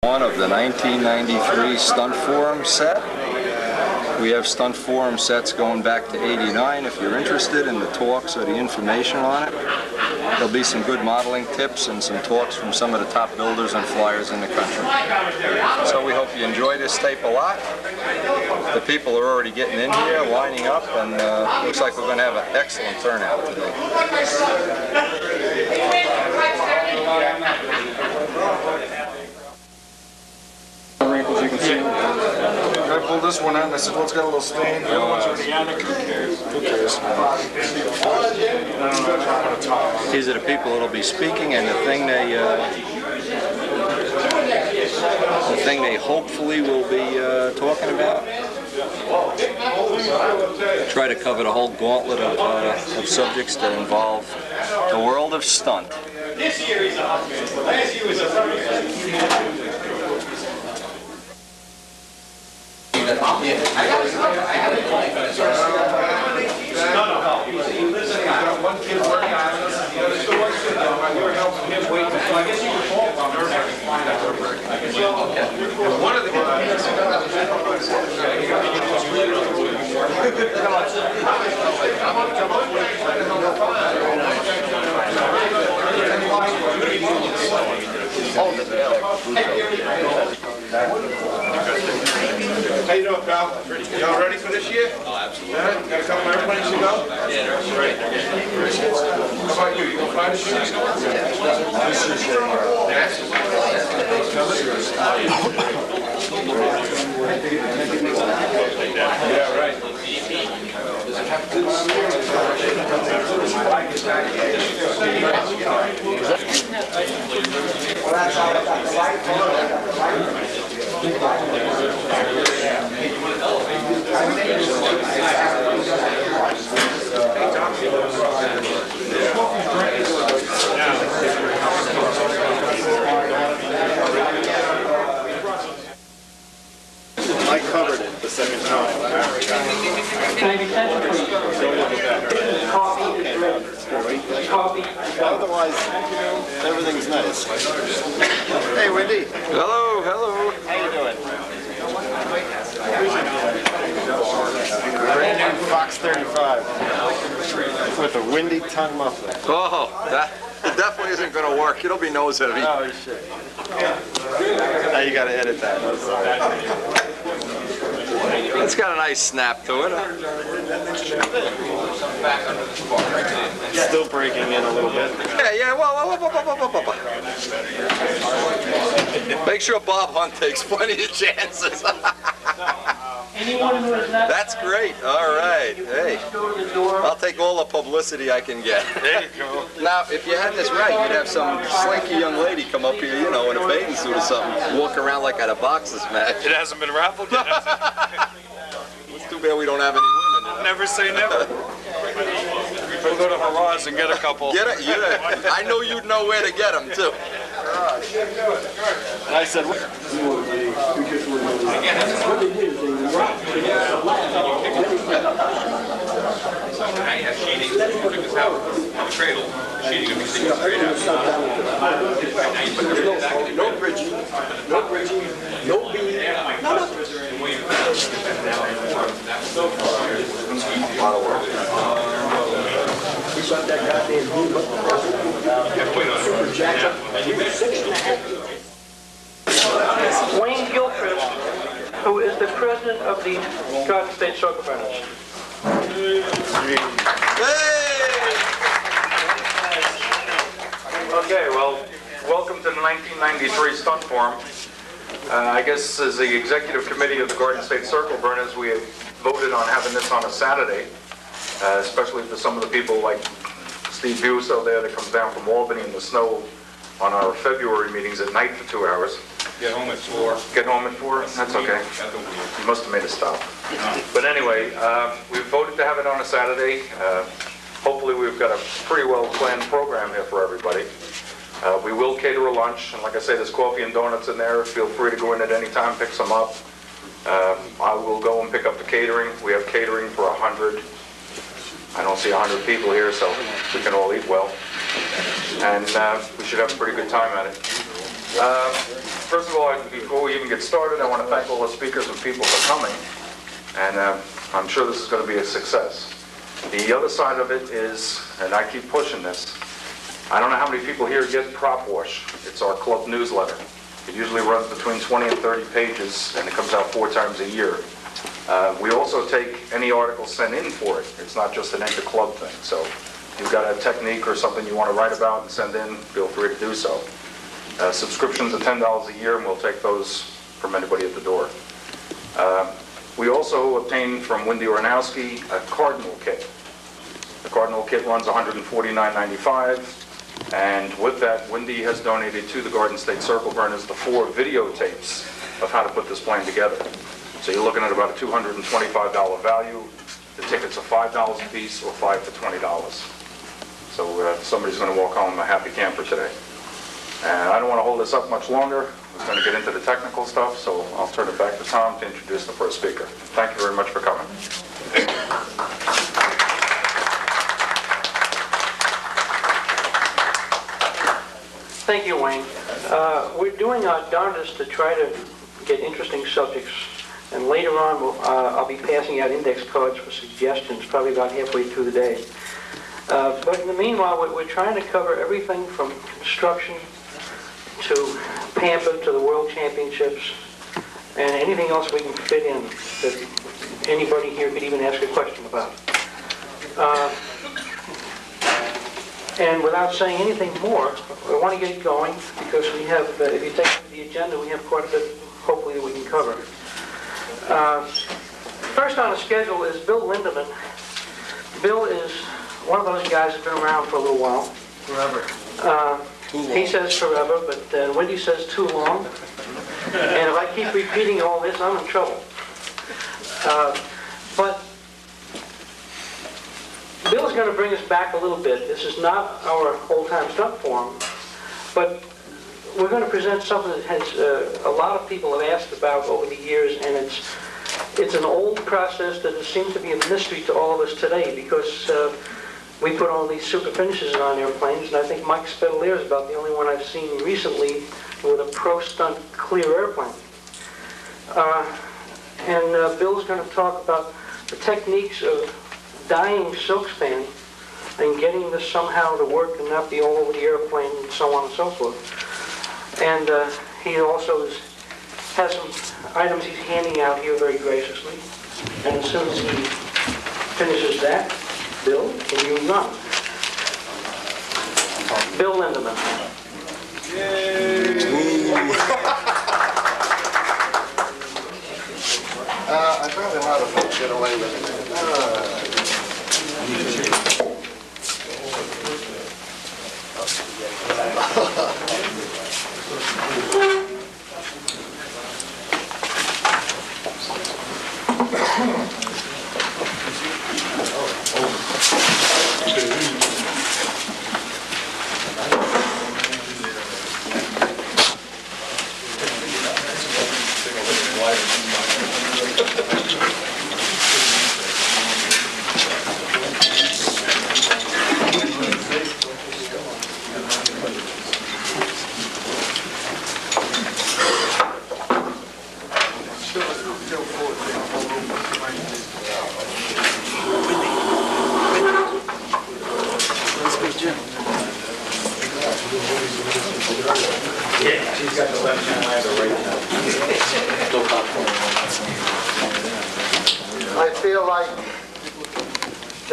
One of the 1993 Stunt Forum set. We have Stunt Forum sets going back to '89 if you're interested in the talks or the information on it. There'll be some good modeling tips and some talks from some of the top builders and flyers in the country. So we hope you enjoy this tape a lot. The people are already getting in here, lining up, and looks like we're going to have an excellent turnout today. Wrinkles you can see. I pulled this one out and I said, well, it's got a little stain. The other one's organic. Who cares? Who cares? These are the people that'll be speaking, and the thing they hopefully will be talking about. Try to cover the whole gauntlet of subjects that involve the world of stunt. This year he's a husband. Last year was a I got a point. No. One kid working on it, the other still works with them. You're helping him wait. So I guess you can call them. One of the How you doing, pal? Y'all ready for this year? Oh, absolutely. Got a couple airplanes to go? Yeah, they're ready. How about you? You gonna fly this year? Yeah, right. I covered it the second time. Coffee. Otherwise, everything's nice. Hey, Wendy. Hello, hello. How you doing? Brand new Fox 35 with a windy tongue muffler. Oh, that definitely isn't going to work. It'll be nose heavy. Oh, shit. Now you got to edit that. It's got a nice snap to it. Still breaking in a little bit. Yeah. Whoa. Make sure Bob Hunt takes plenty of chances. Anyone who is not. That's great. All right. Hey, I'll take all the publicity I can get. There you go. Now, if you had this right, you'd have some slinky young lady come up here, you know, in a bathing suit or something, walk around like at a boxers match. It hasn't been raffled yet, has It's too bad we don't have any women. You know? it? Never say never. We'll go to Haraz and get a couple. Get it? Yeah. I know you'd know where to get them too. And I said, Now you have sheeting. Took this out on the cradle. Sheeting will be sticking straight out. Now you put everything back in the No bridging, no beam, We got that goddamn beam up super jacked up. We were 6.5 feet. Wayne Gilchrist, who is the president of the Garden State Circle Burners. Okay, well, welcome to the 1993 Stunt Forum. I guess as the executive committee of the Garden State Circle Burners, we have voted on having this on a Saturday, especially for some of the people like Steve Buso there that comes down from Albany in the snow on our February meetings at night for 2 hours. Get home at 4. Get home at 4? That's okay. You must have made a stop. But anyway, we voted to have it on a Saturday. Hopefully we've got a pretty well-planned program here for everybody. We will cater a lunch, and like I say, there's coffee and donuts in there. Feel free to go in at any time, pick some up. I will go and pick up the catering. We have catering for 100. I don't see 100 people here, so we can all eat well. And we should have a pretty good time at it. First of all, before we even get started, I want to thank all the speakers and people for coming. And I'm sure this is going to be a success. The other side of it is, and I keep pushing this, I don't know how many people here get Prop Wash. It's our club newsletter. It usually runs between 20 and 30 pages, and it comes out 4 times a year. We also take any article sent in for it. It's not just an inter-club thing. So if you've got a technique or something you want to write about and send in, feel free to do so. Subscriptions are $10 a year, and we'll take those from anybody at the door. We also obtained from Wendy Ornowski a Cardinal kit. The Cardinal kit runs $149.95, and with that, Wendy has donated to the Garden State Circle Burners the 4 videotapes of how to put this plane together. So you're looking at about a $225 value. The tickets are $5 a piece or $5 for $20. So somebody's going to walk home a happy camper today. And I don't want to hold this up much longer. I'm going to get into the technical stuff, so I'll turn it back to Tom to introduce the first speaker. Thank you very much for coming. Thank you, Wayne. We're doing our darndest to try to get interesting subjects, and later on I'll be passing out index cards for suggestions, probably about halfway through the day. But in the meanwhile, we're trying to cover everything from construction to Pampa to the World Championships, and anything else we can fit in that anybody here could even ask a question about. And without saying anything more, I want to get going because we have, if you take the agenda, we have quite a bit, hopefully, that we can cover. First on the schedule is Bill Lindeman. Bill is one of those guys that's been around for a little while. Forever. He says forever, but Wendy says too long. And if I keep repeating all this, I'm in trouble. But Bill's going to bring us back a little bit. This is not our old-time stunt forum, but we're going to present something that has a lot of people have asked about over the years, and it's an old process that seems to be a mystery to all of us today because we put all these super finishes on airplanes, and I think Mike Spedalier is about the only one I've seen recently with a pro stunt clear airplane. Bill's going to talk about the techniques of dyeing silkspan and getting this somehow to work and not be all over the airplane and so on and so forth. And he also has some items he's handing out here very graciously. And as soon as he finishes that, Bill, can you run? Bill Lindeman. I'd rather not have get away with it.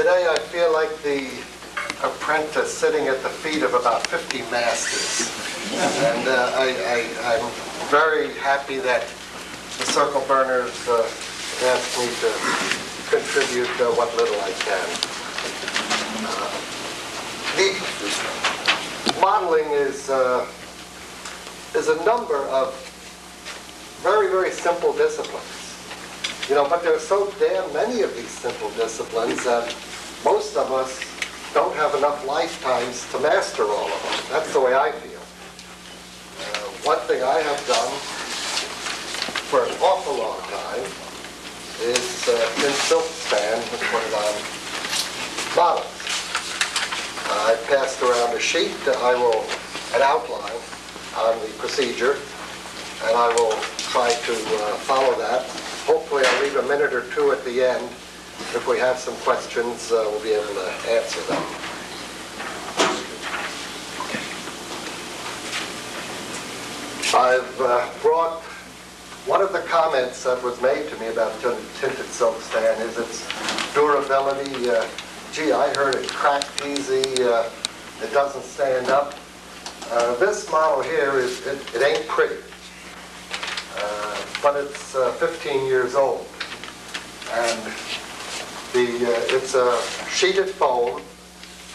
I feel like the apprentice sitting at the feet of about 50 masters. And I'm very happy that the Circle Burners asked me to contribute what little I can. The modeling is a number of very, very simple disciplines. You know, but there are so damn many of these simple disciplines that most of us don't have enough lifetimes to master all of them. That's the way I feel. One thing I have done for an awful long time is in silk span and put it on models. I passed around a sheet, an outline on the procedure, and I will try to follow that. Hopefully I'll leave a minute or two at the end. If we have some questions, we'll be able to answer them. I've brought one of the comments that was made to me about tinted silk stand is its durability. Gee, I heard it cracked easy, it doesn't stand up. This model here, it ain't pretty, but it's 15 years old. And it's a sheeted foam,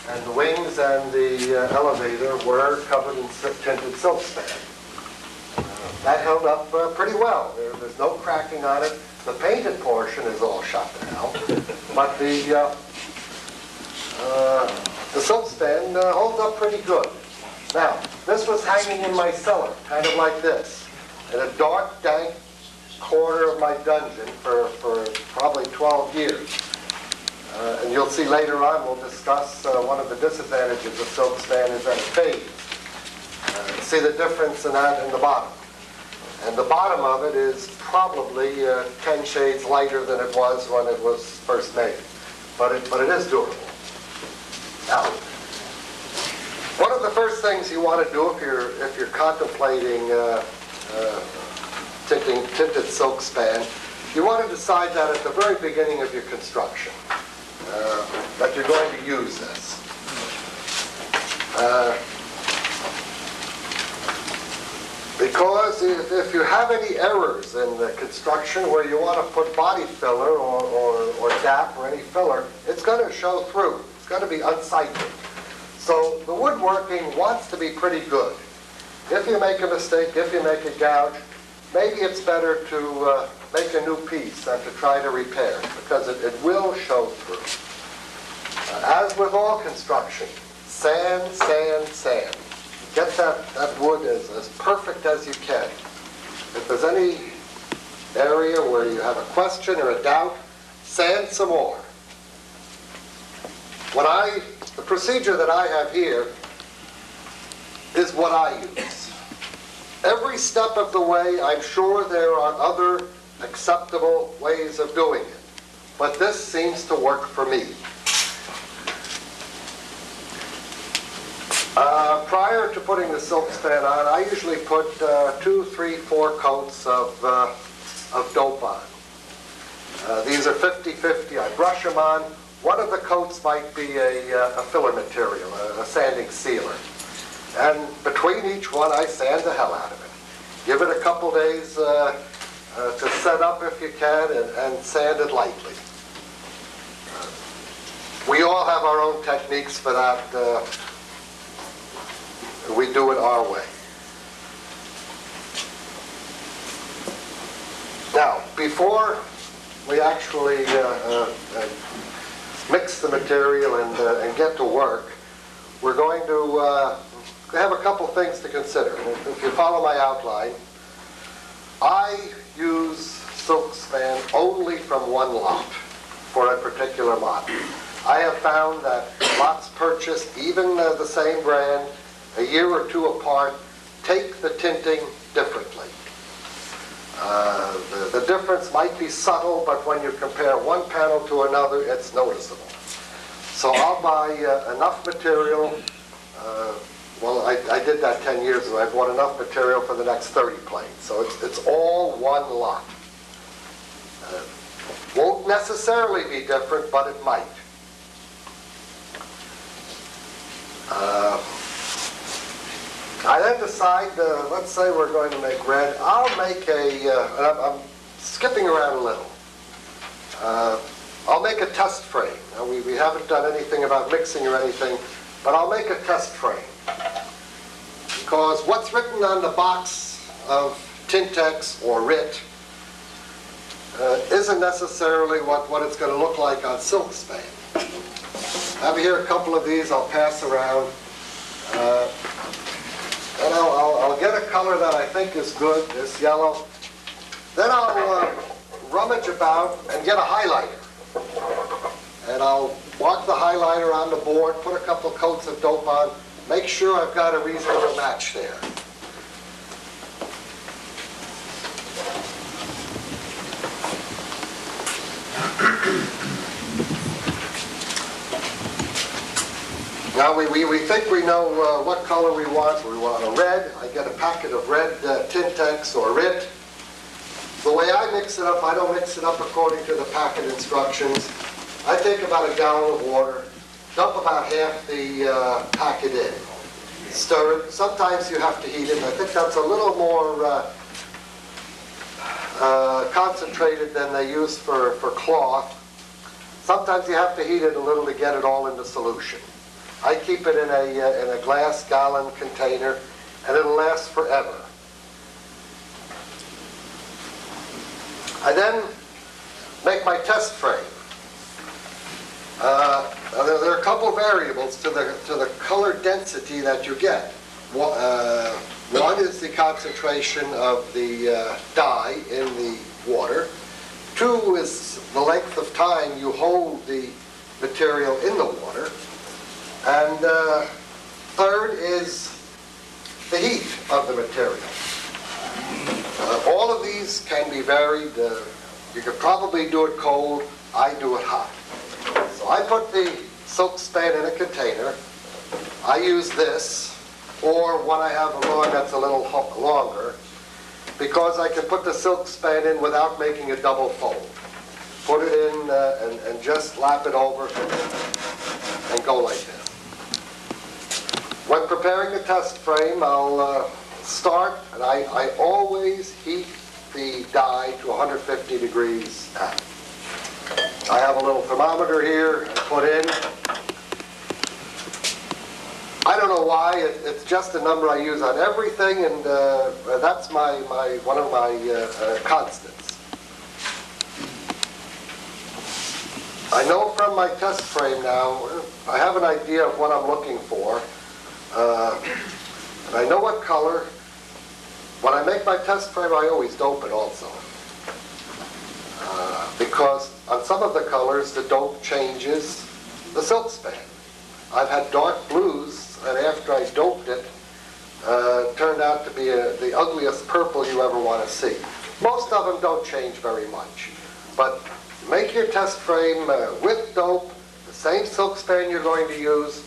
and the wings and the elevator were covered in tinted silk stand. That held up pretty well. There's no cracking on it. The painted portion is all shut down, but the silk stand holds up pretty good. Now, this was hanging in my cellar, kind of like this, in a dark, dank corner of my dungeon for probably 12 years. And you'll see later on, we'll discuss one of the disadvantages of silk stand is that it fades. See the difference in that in the bottom. And the bottom of it is probably 10 shades lighter than it was when it was first made. But it is durable. Now, one of the first things you want to do if you're contemplating tinted silk span, you want to decide that at the very beginning of your construction, that you're going to use this. Because if you have any errors in the construction where you want to put body filler or DAP or any filler, it's going to show through. It's going to be unsightly. So the woodworking wants to be pretty good. If you make a mistake, if you make a gouge, maybe it's better to make a new piece than to try to repair, because it will show through. As with all construction, sand, sand, sand. Get that wood as perfect as you can. If there's any area where you have a question or a doubt, sand some more. The procedure that I have here is what I use. Every step of the way, I'm sure there are other acceptable ways of doing it, but this seems to work for me. Prior to putting the silk span on, I usually put 2, 3, 4 coats of dope on. These are 50-50. I brush them on. One of the coats might be a filler material, a sanding sealer. And between each one, I sand the hell out of it. Give it a couple days to set up if you can, and sand it lightly. We all have our own techniques for that. We do it our way. Now, before we actually mix the material and get to work, we're going to have a couple things to consider. If you follow my outline, I use silk span only from one lot for a particular model. I have found that lots purchased, even the same brand, a year or two apart, take the tinting differently. The difference might be subtle, but when you compare one panel to another, it's noticeable. So I'll buy enough material. Well, I did that 10 years ago. I bought enough material for the next 30 planes. So it's all one lot. Won't necessarily be different, but it might. I then decide, let's say we're going to make red. I'll make I'm skipping around a little. I'll make a test frame. Now, we haven't done anything about mixing or anything, but I'll make a test frame. Because what's written on the box of Tintex or RIT isn't necessarily what it's going to look like on silk span. I have here a couple of these I'll pass around. And I'll get a color that I think is good, this yellow. Then I'll rummage about and get a highlighter. And I'll mark the highlighter on the board, put a couple coats of dope on, make sure I've got a reasonable match there. Now we think we know what color we want. We want a red. I get a packet of red Tintex or RIT. The way I mix it up, I don't mix it up according to the packet instructions. I take about a gallon of water, dump about half the packet in, stir it. Sometimes you have to heat it. I think that's a little more concentrated than they use for cloth. Sometimes you have to heat it a little to get it all into solution. I keep it in a glass gallon container, and it'll last forever. I then make my test frame. There are a couple variables to the color density that you get. One is the concentration of the dye in the water. Two is the length of time you hold the material in the water. And third is the heat of the material. All of these can be varied. You could probably do it cold. I do it hot. So I put the silk span in a container. I use this, or when I have a rod that's a little longer, because I can put the silk span in without making a double fold. Put it in and just lap it over and go like that. When preparing the test frame, I'll start, and I always heat the dye to 150 degrees F. I have a little thermometer here I put in. I don't know why, it's just a number I use on everything, and that's one of my constants. I know from my test frame now, I have an idea of what I'm looking for, and I know what color. When I make my test frame, I always dope it also. Because on some of the colors, the dope changes the silk span. I've had dark blues, and after I doped it, turned out to be the ugliest purple you ever want to see. Most of them don't change very much. But make your test frame with dope, the same silk span you're going to use.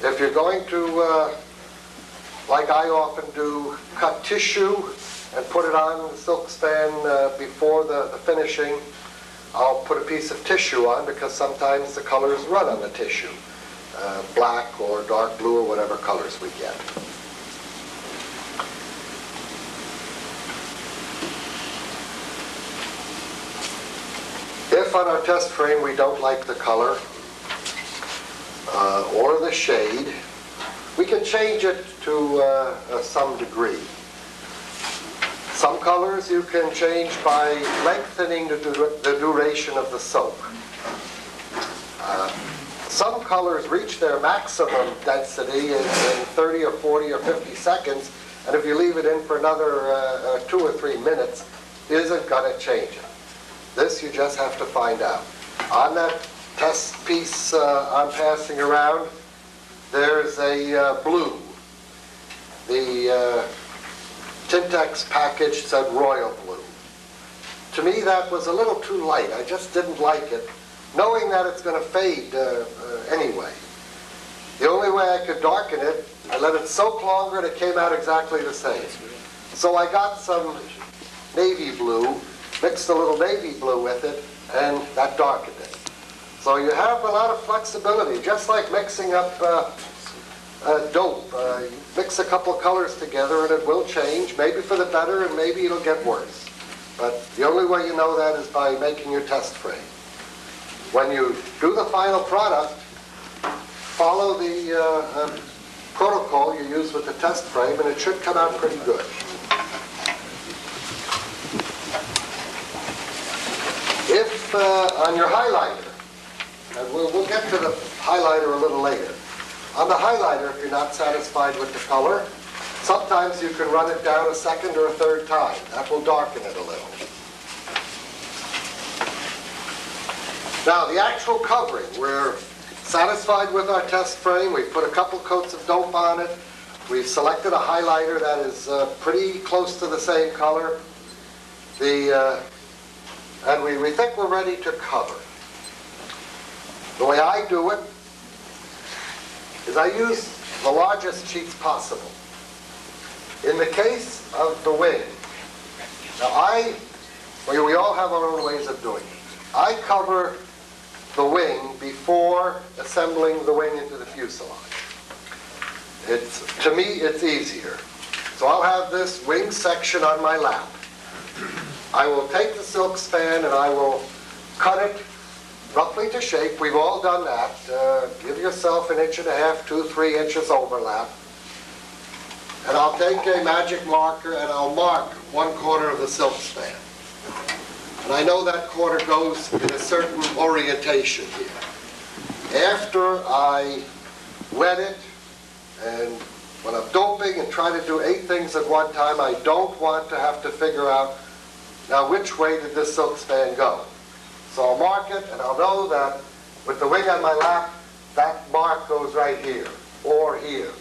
If you're going to, like I often do, cut tissue and put it on the silk span before the finishing, I'll put a piece of tissue on because sometimes the colors run on the tissue. Black or dark blue or whatever colors we get. If on our test frame we don't like the color or the shade, we can change it to some degree. Some colors you can change by lengthening the duration of the soak. Some colors reach their maximum density in 30 or 40 or 50 seconds, and if you leave it in for another 2 or 3 minutes, it isn't going to change it. This you just have to find out. On that test piece I'm passing around, there's a blue. The Tintex package said royal blue. To me that was a little too light. I just didn't like it, knowing that it's going to fade anyway. The only way I could darken it, I let it soak longer and it came out exactly the same. So I got some navy blue, mixed a little navy blue with it, and that darkened it. So you have a lot of flexibility, just like mixing up dope. You mix a couple of colors together and it will change, maybe for the better and maybe it'll get worse. But the only way you know that is by making your test frame. When you do the final product, follow the protocol you use with the test frame and it should come out pretty good. If on your highlighter, and we'll get to the highlighter a little later. On the highlighter, if you're not satisfied with the color, sometimes you can run it down a second or a third time. That will darken it a little. Now, the actual covering, we're satisfied with our test frame. We've put a couple coats of dope on it. We've selected a highlighter that is pretty close to the same color. And we think we're ready to cover. The way I do it, is I use the largest sheets possible. In the case of the wing, now we all have our own ways of doing it. I cover the wing before assembling the wing into the fuselage. To me, it's easier. So I'll have this wing section on my lap. I will take the silk span and I will cut it roughly to shape. We've all done that. Give yourself 1.5 inches, 2, 3 inches overlap. And I'll take a magic marker and I'll mark 1/4 of the silk span. And I know that quarter goes in a certain orientation here. After I wet it, and when I'm doping and trying to do 8 things at one time, I don't want to have to figure out, now which way did this silk span go? So I'll mark it, and I'll know that with the wing on my lap, that mark goes right here, or here.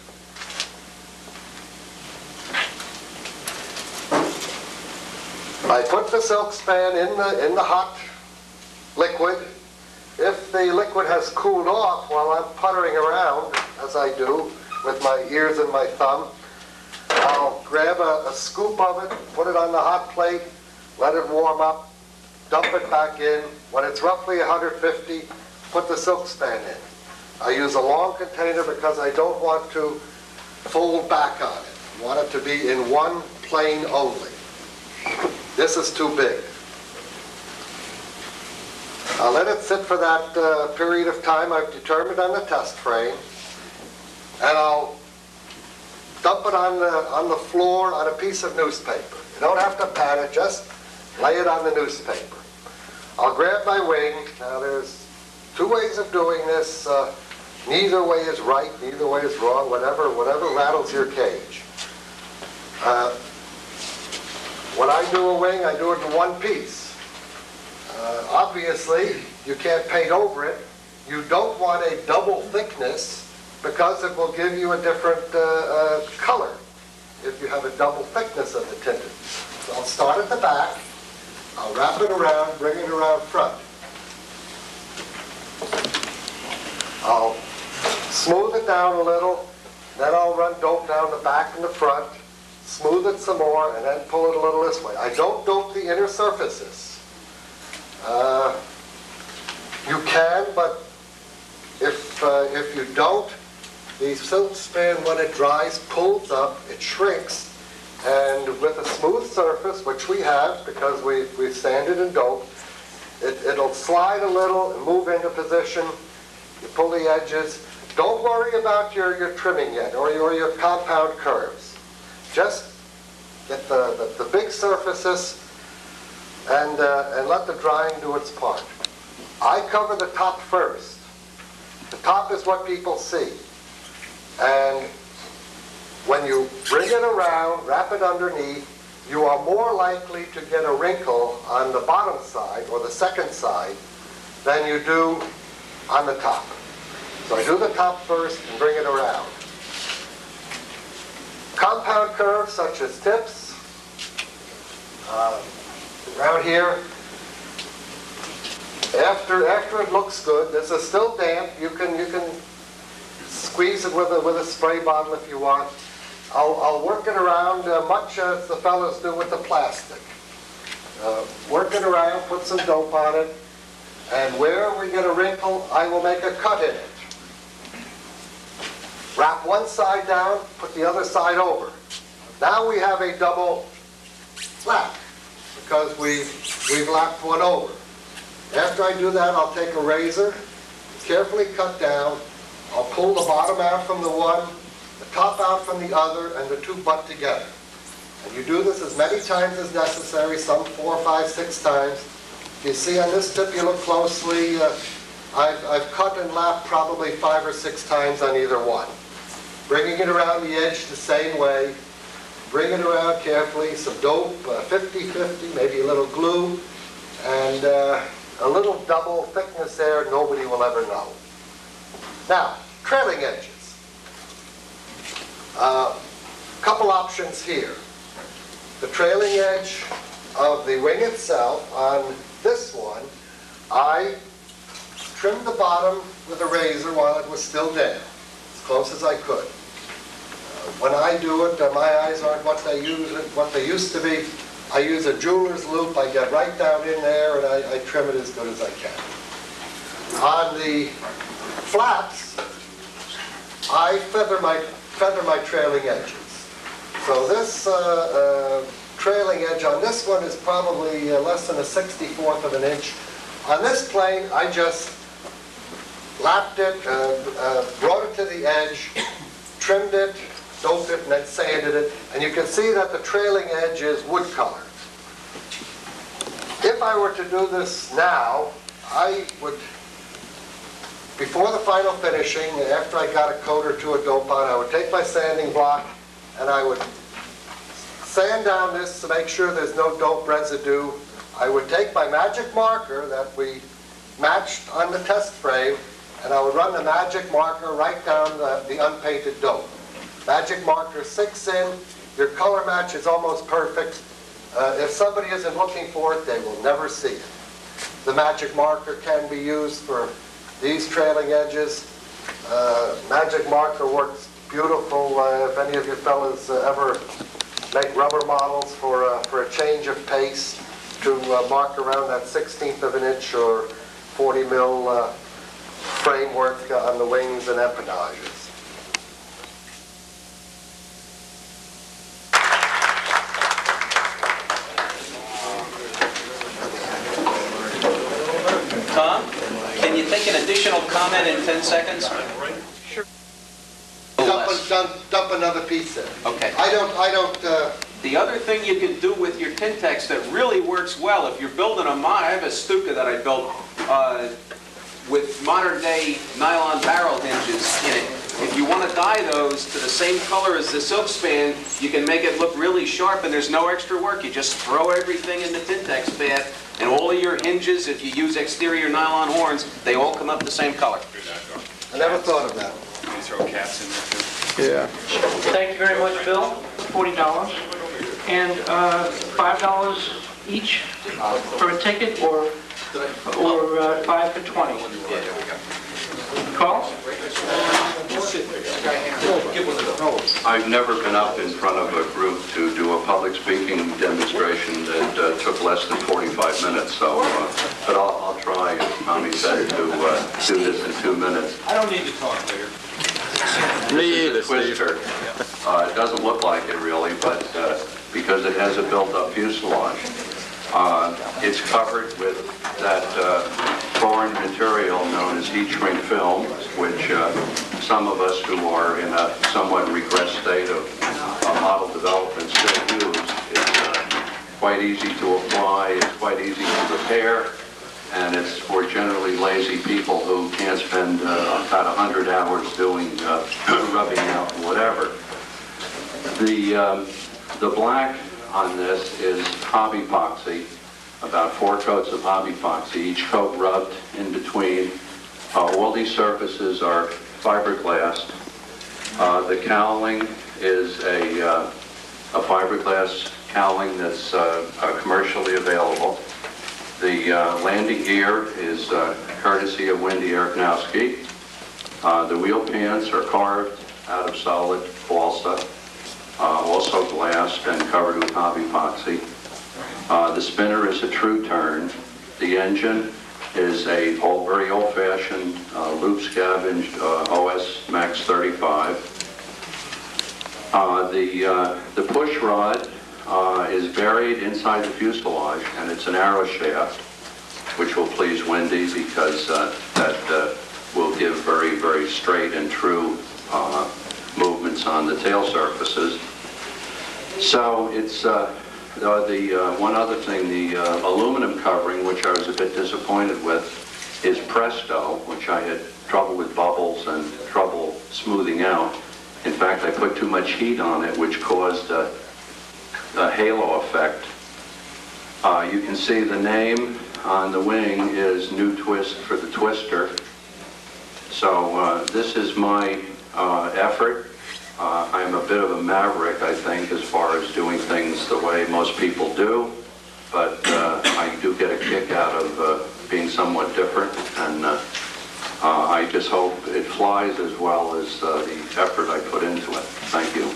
I put the silk span in the hot liquid. If the liquid has cooled off while I'm puttering around, as I do with my ears and my thumb, I'll grab a scoop of it, put it on the hot plate, let it warm up, dump it back in. When it's roughly 150, put the silk span in. I use a long container because I don't want to fold back on it. I want it to be in one plane only. This is too big. I'll let it sit for that period of time I've determined on the test frame, and I'll dump it on the floor on a piece of newspaper. You don't have to pat it, just lay it on the newspaper. I'll grab my wing. Now there's 2 ways of doing this. Neither way is right, neither way is wrong, whatever rattles your cage. When I do a wing, I do it in one piece. Obviously, you can't paint over it. You don't want a double thickness because it will give you a different color if you have a double thickness of the tinted. So I'll start at the back. I'll wrap it around, bring it around front. I'll smooth it down a little, then I'll run dope down the back and the front, smooth it some more, and then pull it a little this way. I don't dope the inner surfaces. You can, but if you don't, the silk span, when it dries, pulls up, it shrinks, and with a smooth surface, which we have because we've sanded and doped, it'll slide a little and move into position. You pull the edges. Don't worry about your trimming yet or your compound curves. Just get the big surfaces and let the drying do its part. I cover the top first. The top is what people see. And when you bring it around, wrap it underneath, you are more likely to get a wrinkle on the bottom side or the second side than you do on the top. So I do the top first and bring it around. Compound curves such as tips, around here, after it looks good, this is still damp, you can squeeze it with a spray bottle if you want. I'll work it around much as the fellows do with the plastic. Work it around, put some dope on it, and where we get a wrinkle, I will make a cut in it. Wrap one side down, put the other side over. Now we have a double lap because we've lapped one over. After I do that, I'll take a razor, carefully cut down. I'll pull the bottom out from the one, the top out from the other, and the two butt together. And you do this as many times as necessary, some 4, 5, 6 times. You see on this tip, you look closely, I've cut and lapped probably 5 or 6 times on either one. Bringing it around the edge the same way. Bring it around carefully, some dope, 50-50, maybe a little glue, and a little double thickness there, nobody will ever know. Now, trailing edges. Couple options here. The trailing edge of the wing itself, on this one, I trimmed the bottom with a razor while it was still damp. close as I could. When I do it, my eyes aren't what they used to be. I use a jeweler's loop. I get right down in there and I trim it as good as I can. On the flaps, I feather my trailing edges. So this trailing edge on this one is probably less than a 64th of an inch. On this plane, I just lapped it, brought it to the edge, trimmed it, doped it, and then sanded it. And you can see that the trailing edge is wood color. If I were to do this now, I would, before the final finishing, after I got a coat or two of dope on, I would take my sanding block and I would sand down this to make sure there's no dope residue. I would take my magic marker that we matched on the test frame, and I would run the magic marker right down the unpainted dope. Magic marker sinks in, your color match is almost perfect. If somebody isn't looking for it, they will never see it. The magic marker can be used for these trailing edges. Magic marker works beautiful. If any of you fellas ever make rubber models for a change of pace to mark around that 16th of an inch or 40 mil framework on the wings and empennages. Tom, can you take an additional comment in 10 seconds? Sure. Dump another piece in. Okay. I don't. The other thing you can do with your Tintex that really works well, if you're building I have a Stuka that I built with modern day nylon barrel hinges in it. If you want to dye those to the same color as the silk span, you can make it look really sharp and there's no extra work. You just throw everything in the Tintex bath and all of your hinges, if you use exterior nylon horns, they all come up the same color. I never thought of that. You throw cats in there too? Yeah. Thank you very much, Bill. $40. And $5 each for a ticket, or 5 for 20? Carl? I've never been up in front of a group to do a public speaking demonstration that took less than 45 minutes, so, but I'll try, as Tommy said, to do this in 2 minutes. I don't need to talk later. Me either, Twister. It doesn't look like it really, but because it has a built-up fuselage. It's covered with that foreign material known as heat shrink film, which some of us who are in a somewhat regressed state of model development still use. It's quite easy to apply, it's quite easy to repair, and it's for generally lazy people who can't spend about 100 hours doing rubbing out and whatever. The black on this is hobby epoxy, about 4 coats of hobby epoxy, each coat rubbed in between. All these surfaces are fiberglass. The cowling is a fiberglass cowling that's commercially available. The landing gear is courtesy of Wendy Erknowski. The wheel pants are carved out of solid balsa, also glassed and covered with hobby epoxy. The spinner is a true turn. The engine is a very old-fashioned loop scavenged OS Max 35. The push rod is buried inside the fuselage, and it's an arrow shaft, which will please Wendy because that will give very, very straight and true movements on the tail surfaces. So it's the one other thing, the aluminum covering, which I was a bit disappointed with, is Presto, which I had trouble with bubbles and trouble smoothing out. In fact, I put too much heat on it, which caused a halo effect. You can see the name on the wing is New Twist for the Twister. So this is my effort. I'm a bit of a maverick, I think, as far as doing things the way most people do, but I do get a kick out of being somewhat different, and I just hope it flows. flies as well as the effort I put into it. Thank you.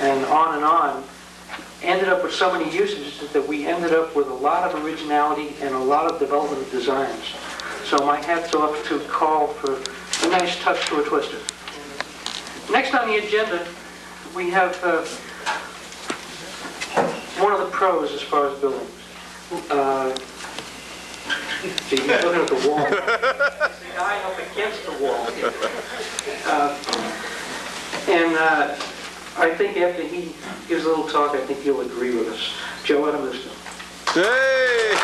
And on, ended up with so many usages that we ended up with a lot of originality and a lot of development of designs. So my hat's off to Carl for a nice touch to a twister. Next on the agenda, we have one of the pros as far as buildings. See, he's looking at the wall. It's the guy up against the wall. I think after he gives a little talk, I think you'll agree with us. Joe Adamiston. Hey!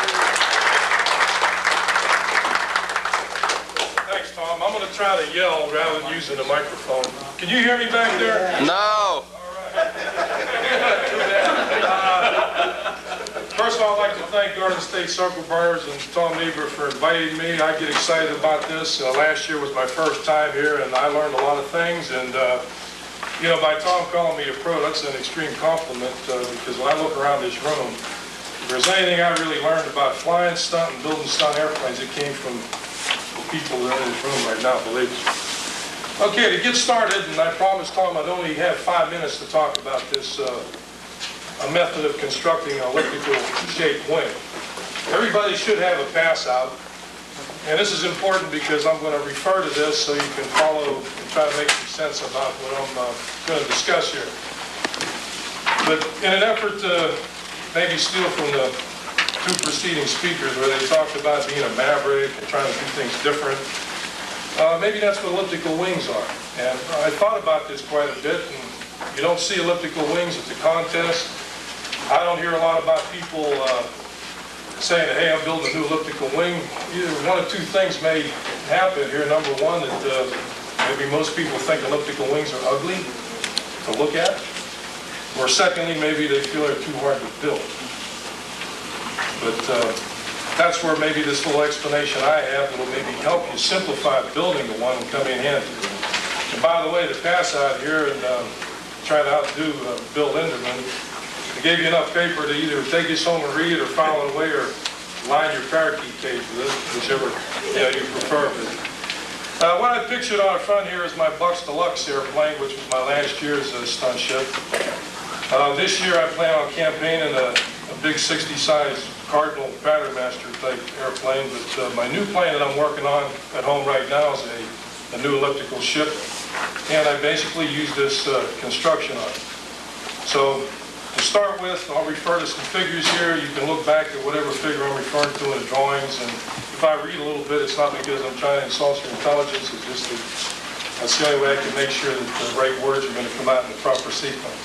Thanks, Tom. I'm going to try to yell rather than using the microphone. Can you hear me back there? No! First of all, I'd like to thank Garden State Circle Burners and Tom Niebuhr for inviting me. I get excited about this. Last year was my first time here, and I learned a lot of things. And you know, by Tom calling me a pro, that's an extreme compliment because when I look around this room, if there's anything I really learned about flying stunt and building stunt airplanes, it came from the people that are in this room right now, believe me. Okay, to get started, and I promised Tom I'd only have 5 minutes to talk about this a method of constructing an elliptical shaped wing. Everybody should have a pass out, and this is important because I'm going to refer to this so you can follow and try to make some sense about what I'm going to discuss here. But in an effort to maybe steal from the two preceding speakers where they talked about being a maverick and trying to do things different, maybe that's what elliptical wings are. And I thought about this quite a bit, and you don't see elliptical wings at the contest. I don't hear a lot about people saying, hey, I'm building a new elliptical wing. Either one of two things may happen here. Number one, that maybe most people think elliptical wings are ugly to look at. Or secondly, maybe they feel they're too hard to build. But that's where maybe this little explanation I have will maybe help you simplify building the one and come in handy. And by the way, to pass out here and try to outdo Bill Linderman, I gave you enough paper to either take this home and read it or file it away or line your parakeet cage with it, whichever you prefer. But, what I pictured on the front here is my Bucks Deluxe airplane, which was my last year's stunt ship. This year I plan on campaigning a big 60-size Cardinal Patternmaster type airplane, but my new plane that I'm working on at home right now is a new elliptical ship, and I basically use this construction on it. So to start with, I'll refer to some figures here. You can look back at whatever figure I'm referring to in the drawings, and if I read a little bit, it's not because I'm trying to insult your intelligence, it's just that that's the only way I can make sure that the right words are going to come out in the proper sequence.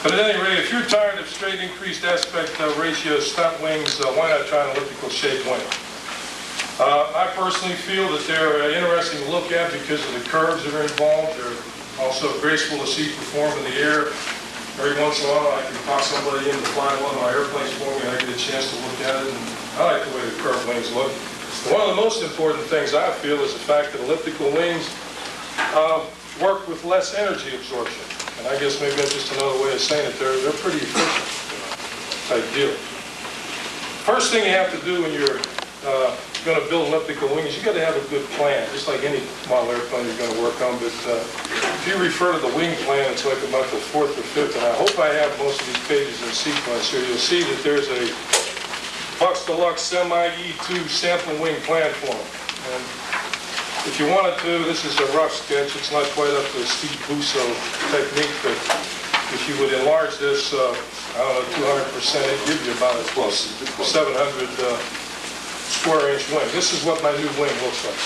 But at any rate, if you're tired of straight increased aspect ratio stunt wings, why not try an elliptical shaped wing? I personally feel that they're interesting to look at because of the curves that are involved. They're also graceful to see perform in the air. Every once in a while I can talk somebody into flying one of my airplanes for me and I get a chance to look at it, and I like the way the curved wings look. One of the most important things I feel is the fact that elliptical wings work with less energy absorption. And I guess maybe that's just another way of saying it. They're pretty efficient type deal. First thing you have to do when you're going to build elliptical wings, you got to have a good plan, just like any model airplane you're going to work on. But if you refer to the wing plan, it's like about the 4th or 5th, and I hope I have most of these pages in sequence here. You'll see that there's a Bucks Deluxe Semi-E2 sampling wing plan form. And if you wanted to, this is a rough sketch. It's not quite up to the Steve Busso technique, but if you would enlarge this, I don't know, 200%, it'd give you about a 700 square inch wing. This is what my new wing looks like.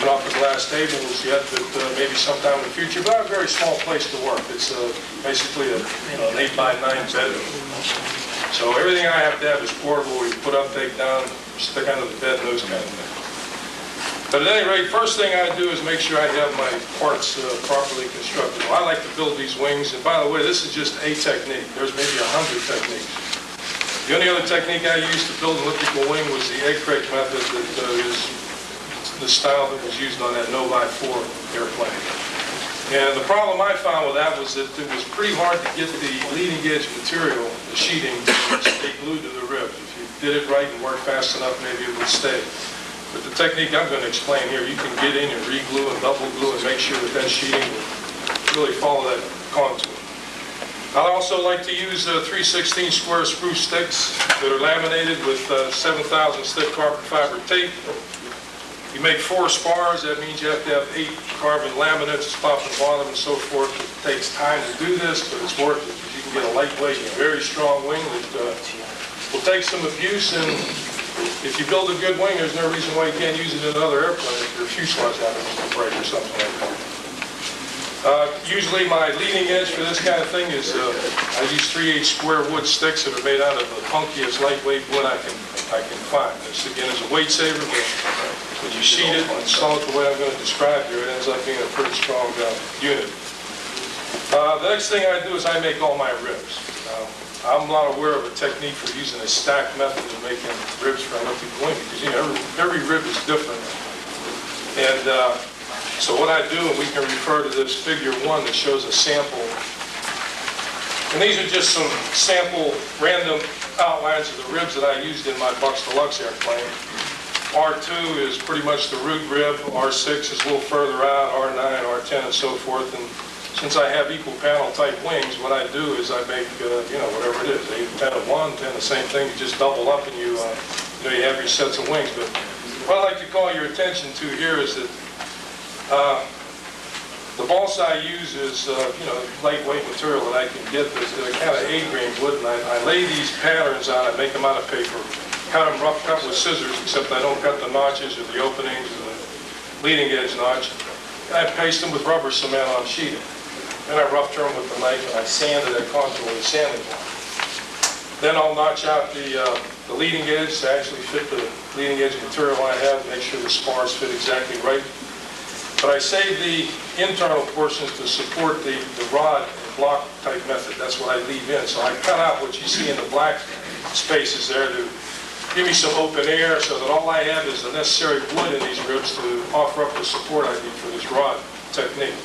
Not the glass tables yet, but maybe sometime in the future, but I have a very small place to work. It's basically an 8x9 bedroom. So everything I have to have is portable. We put up, take down, stick under the bed, those kind of things. But at any rate, first thing I do is make sure I have my parts properly constructed. Well, I like to build these wings, and by the way, this is just a technique. There's maybe 100 techniques. The only other technique I used to build an elliptical wing was the egg crate method that is the style that was used on that Novi 4 airplane. And the problem I found with that was that it was pretty hard to get the leading edge material, the sheeting, to stay glued to the ribs. If you did it right and worked fast enough, maybe it would stay. But the technique I'm going to explain here, you can get in and re-glue and double glue and make sure that that sheeting will really follow that contour. I also like to use 3/16 square spruce sticks that are laminated with 7,000 stiff carbon fiber tape. You make 4 spars, that means you have to have 8 carbon laminates, top and bottom and so forth. It takes time to do this, but it's worth it. You can get a lightweight and very strong wing that will take some abuse, and if you build a good wing, there's no reason why you can't use it in another airplane if your fuselage happens to break or something like that. Usually my leading edge for this kind of thing is, I use 3/8 square wood sticks that are made out of the punkiest lightweight wood I can find. This again is a weight saver, but when you sheet it and install it the way I'm going to describe here, it ends up being a pretty strong unit. The next thing I do is I make all my ribs. I'm not aware of a technique for using a stack method of making ribs for an elliptic wing, because you know, every rib is different. And so what I do, and we can refer to this figure 1 that shows a sample. And these are just some sample random outlines of the ribs that I used in my Bucks Deluxe airplane. R2 is pretty much the root rib, R6 is a little further out, R9, R10, and so forth. And since I have equal panel type wings, what I do is I make, you know, whatever it is, 8, 10 of one, 10 the same thing, you just double up and you have your sets of wings. But what I'd like to call your attention to here is that the balsa I use is, lightweight material that I can get. They're kind of A-grain wood, and I lay these patterns on. I make them out of paper, cut them rough cut with scissors, except I don't cut the notches or the openings or the leading edge notch. I paste them with rubber cement on sheeting. Then I rough turn with the knife, and I sand to that contour with a sanding block. Then I'll notch out the leading edge to actually fit the leading edge material I have, make sure the spars fit exactly right. But I save the internal portions to support the rod and block type method. That's what I leave in. So I cut out what you see in the black spaces there to give me some open air, so that all I have is the necessary wood in these ribs to offer up the support I need for this rod technique.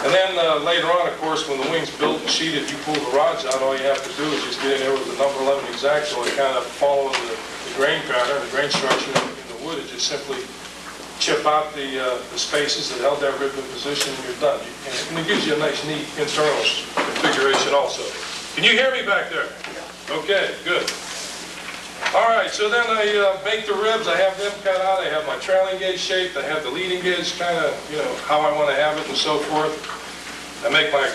And then later on, of course, when the wing's built and sheeted, you pull the rods out, all you have to do is just get in there with the number 11 X-Acto and kind of follow the grain pattern, the grain structure in the wood, and just simply chip out the spaces that held that rib in position, and you're done. And it gives you a nice, neat internal configuration also. Can you hear me back there? Okay, good. All right, so then I make the ribs. I have them cut out. I have my trailing gauge shaped. I have the leading gauge kind of, how I want to have it and so forth. I make my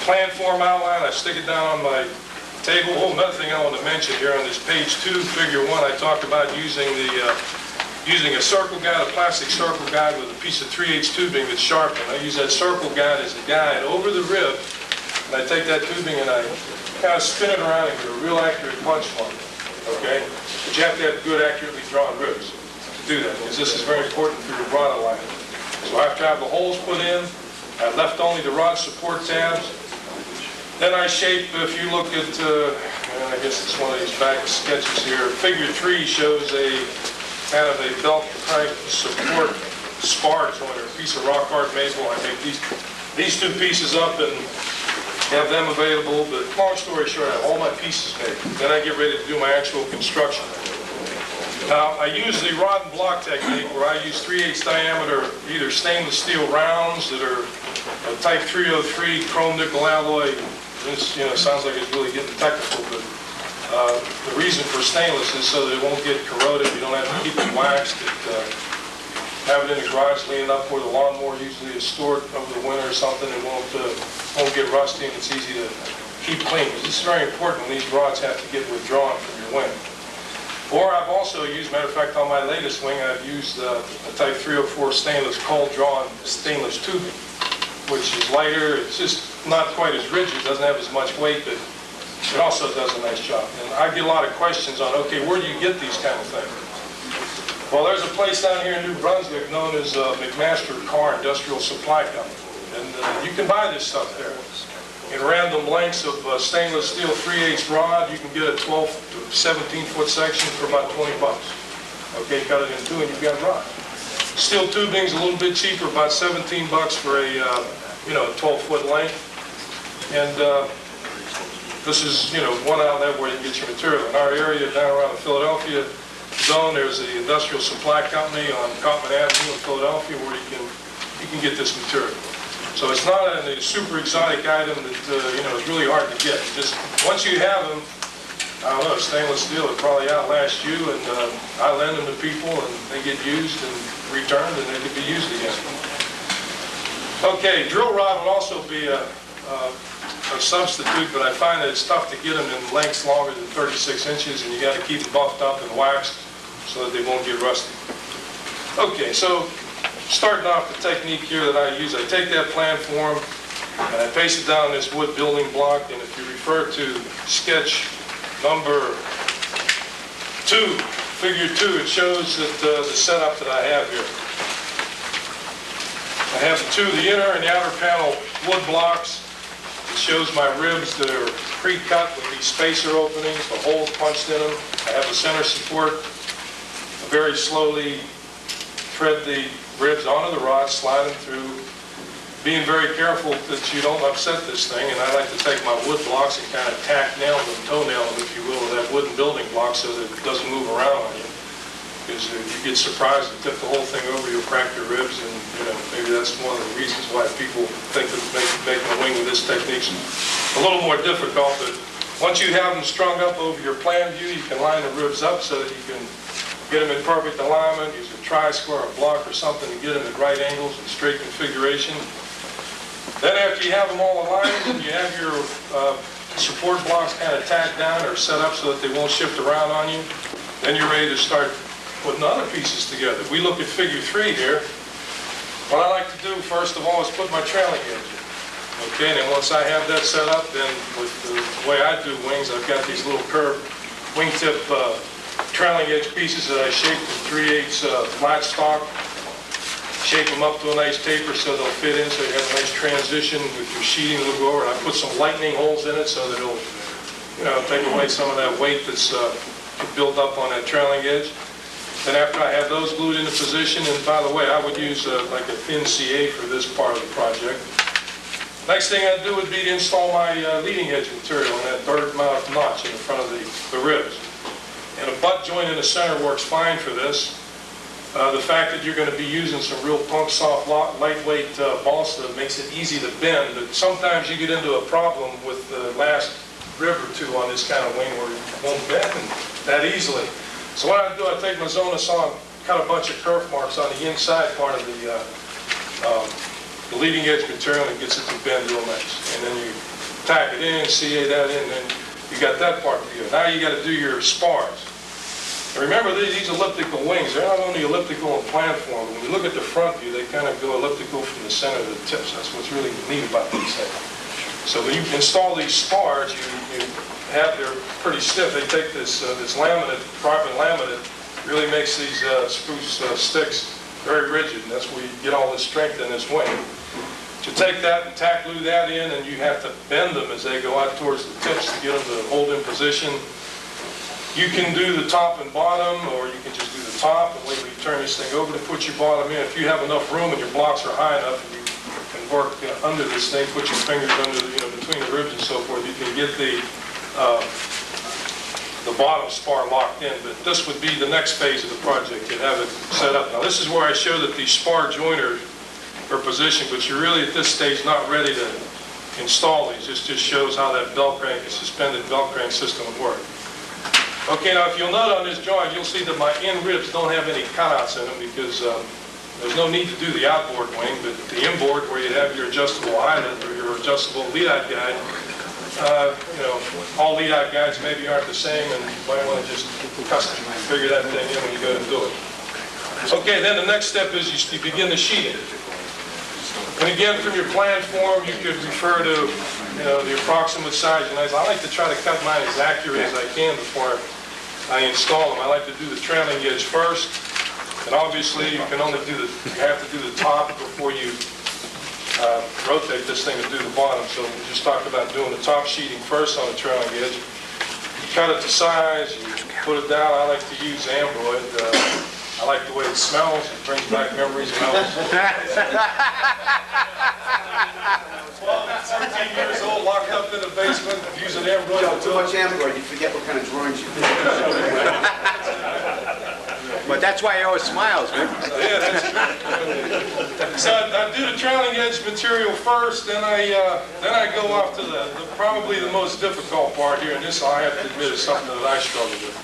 plan form outline. I stick it down on my table. Oh, another thing I want to mention here on this page 2, figure 1, I talked about using a circle guide, a plastic circle guide with a piece of 3/8 tubing that's sharpened. I use that circle guide as a guide over the rib, and I take that tubing and I kind of spin it around and get a real accurate punch on it, okay? But you have to have good, accurately drawn ribs to do that, because this is very important for your rod alignment. So after I have the holes put in, I left only the rod support tabs. Then I shape, if you look at, I guess it's one of these back sketches here, figure 3 shows a kind of a belt type support spar joint, or a piece of rock art maple. I make these 2 pieces up and have them available, but long story short, I have all my pieces made. Then I get ready to do my actual construction. Now, I use the rod and block technique where I use 3/8 diameter, either stainless steel rounds that are type 303 chrome nickel alloy. This, sounds like it's really getting technical, but the reason for stainless is so that it won't get corroded. You don't have to keep it waxed. Have it in the garage leaning up where the lawnmower usually is stored over the winter or something. It won't get rusty, and it's easy to keep clean. This is very important when these rods have to get withdrawn from your wing. Or I've also used, matter of fact, on my latest wing, I've used a type 304 stainless cold drawn stainless tubing, which is lighter. It's just not quite as rigid, doesn't have as much weight, but it also does a nice job. And I get a lot of questions on, okay, where do you get these kind of things? Well, there's a place down here in New Brunswick known as McMaster Car Industrial Supply Company. And you can buy this stuff there. In random lengths of stainless steel 3/8 rod, you can get a 12 to 17 foot section for about 20 bucks. Okay, cut it in two and you've got rod. Steel tubing's a little bit cheaper, about 17 bucks for a, 12-foot length. And this is, one outlet where you can get your material. In our area down around the Philadelphia zone, there's the Industrial Supply Company on Cottman Avenue in Philadelphia where you can get this material. So it's not a super exotic item that, is really hard to get. Just once you have them, I don't know, stainless steel would probably outlast you, and I lend them to people and they get used and returned and they can be used again. Okay, drill rod would also be a substitute, but I find that it's tough to get them in lengths longer than 36 inches, and you got to keep them buffed up and waxed so that they won't get rusty. Okay, so starting off the technique here that I use, I take that plan form and I paste it down this wood building block, and if you refer to sketch number 2, figure 2, it shows that the setup that I have here. I have the inner and the outer panel wood blocks. It shows my ribs that are pre-cut with these spacer openings, the holes punched in them. I have a center support. I very slowly thread the ribs onto the rod, slide them through, being very careful that you don't upset this thing. And I like to take my wood blocks and kind of nail them, toenail them, if you will, with that wooden building block so that it doesn't move around on you. Because if you get surprised and tip the whole thing over, you'll crack your ribs, and maybe that's one of the reasons why people think that making a wing with this technique's a little more difficult. But once you have them strung up over your plan view, you can line the ribs up so that you can get them in perfect alignment, use a tri-square or block or something to get them at right angles and straight configuration. Then after you have them all aligned and you have your support blocks kind of tacked down or set up so that they won't shift around on you, then you're ready to start putting other pieces together. If we look at figure 3 here, what I like to do first of all is put my trailing edge in. Okay, and then once I have that set up, then with the way I do wings, I've got these little curved wingtip trailing edge pieces that I shape in 3/8 flat stock, shape them up to a nice taper so they'll fit in, so you have a nice transition with your sheeting will go over, and I put some lightning holes in it so that it'll, take away some of that weight that's built up on that trailing edge. Then after I have those glued into position, and by the way, I would use like a thin CA for this part of the project. Next thing I'd do would be to install my leading edge material in that third mouth notch in the front of the ribs. And a butt joint in the center works fine for this. The fact that you're going to be using some real punk soft, lightweight balsa makes it easy to bend, but sometimes you get into a problem with the last rib or two on this kind of wing where it won't bend that easily. So what I do, I take my Zona saw and cut a bunch of kerf marks on the inside part of the leading edge material, and it gets it to bend real nice. And then you tack it in, CA that in, and then you got that part together. Now you got to do your spars. And remember, these elliptical wings, they're not only elliptical in plan form. When you look at the front view, they kind of go elliptical from the center to the tips. That's what's really neat about these things. So when you install these spars, they're pretty stiff. They take this laminate, carbon laminate, really makes these spruce sticks very rigid, and that's where you get all this strength in this wing. You take that and tack glue that in, and you have to bend them as they go out towards the tips to get them to hold in position. You can do the top and bottom, or you can just do the top and wait till you turn this thing over to put your bottom in. If you have enough room and your blocks are high enough, and you can work under this thing, put your fingers under, between the ribs and so forth, you can get the bottom spar locked in. But this would be the next phase of the project. You'd have it set up. Now this is where I show that these spar joiners are positioned, but you're really at this stage not ready to install these. This just shows how that belt crank, suspended belt crank system would work. Okay, now if you'll note on this drawing, you'll see that my end ribs don't have any cutouts in them because there's no need to do the outboard wing, but the inboard where you have your adjustable eyelet or your adjustable lead-out guide, all lead-out guides maybe aren't the same, and you might want to just custom figure that thing in when you go to do it. Okay, then the next step is you begin the sheeting. And again, from your plan form, you could refer to, the approximate size. And I like to try to cut mine as accurate as I can before I install them. I like to do the trailing edge first, and obviously you have to do the top before you rotate this thing to do the bottom. So we just talked about doing the top sheeting first on the trailing edge. You cut it to size, you put it down. I like to use Ambroid. I like the way it smells. It brings back memories of when I was 13 years old, locked up in the basement, using Ambroid. Too much Ambroid, you forget what kind of drawings you do. But that's why he always smiles, man. Yeah, that's true. So I do the trailing edge material first, then I go off to probably the most difficult part here, and this I have to admit is something that I struggle with.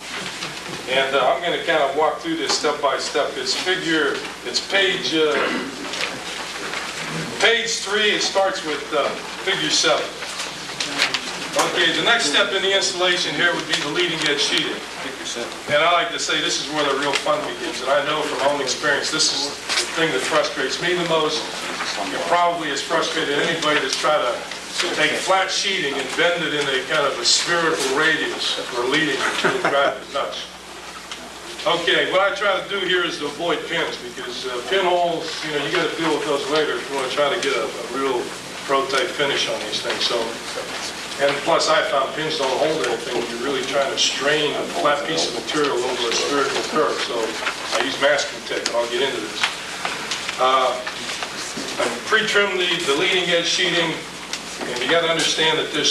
And I'm going to kind of walk through this step by step. It's page 3. It starts with figure 7. Okay, the next step in the installation here would be the leading edge sheeting. And I like to say this is where the real fun begins. And I know from own experience, this is the thing that frustrates me the most. It probably has frustrated anybody that's tried to take flat sheeting and bend it in a kind of a spherical radius for leading it to drive it nuts. Okay, what I try to do here is to avoid pins, because pinholes, you got to deal with those later if you want to try to get a real pro-type finish on these things. So, and plus I found pins don't hold anything when you're really trying to strain a flat piece of material over a spherical curve. So I use masking tape, and I'll get into this. I pre-trim the leading edge sheeting, and you got to understand that the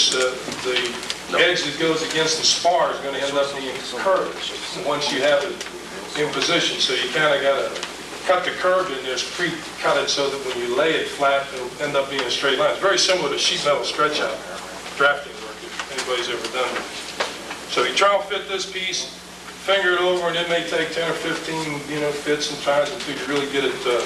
edge that goes against the spar is going to end up being curved once you have it in position. So you kind of got to cut the curve in this, pre-cut it so that when you lay it flat, it'll end up being a straight line. It's very similar to sheet metal stretch out drafting work, if anybody's ever done it. So you trial fit this piece, finger it over, and it may take 10 or 15 fits and tries until you really get it to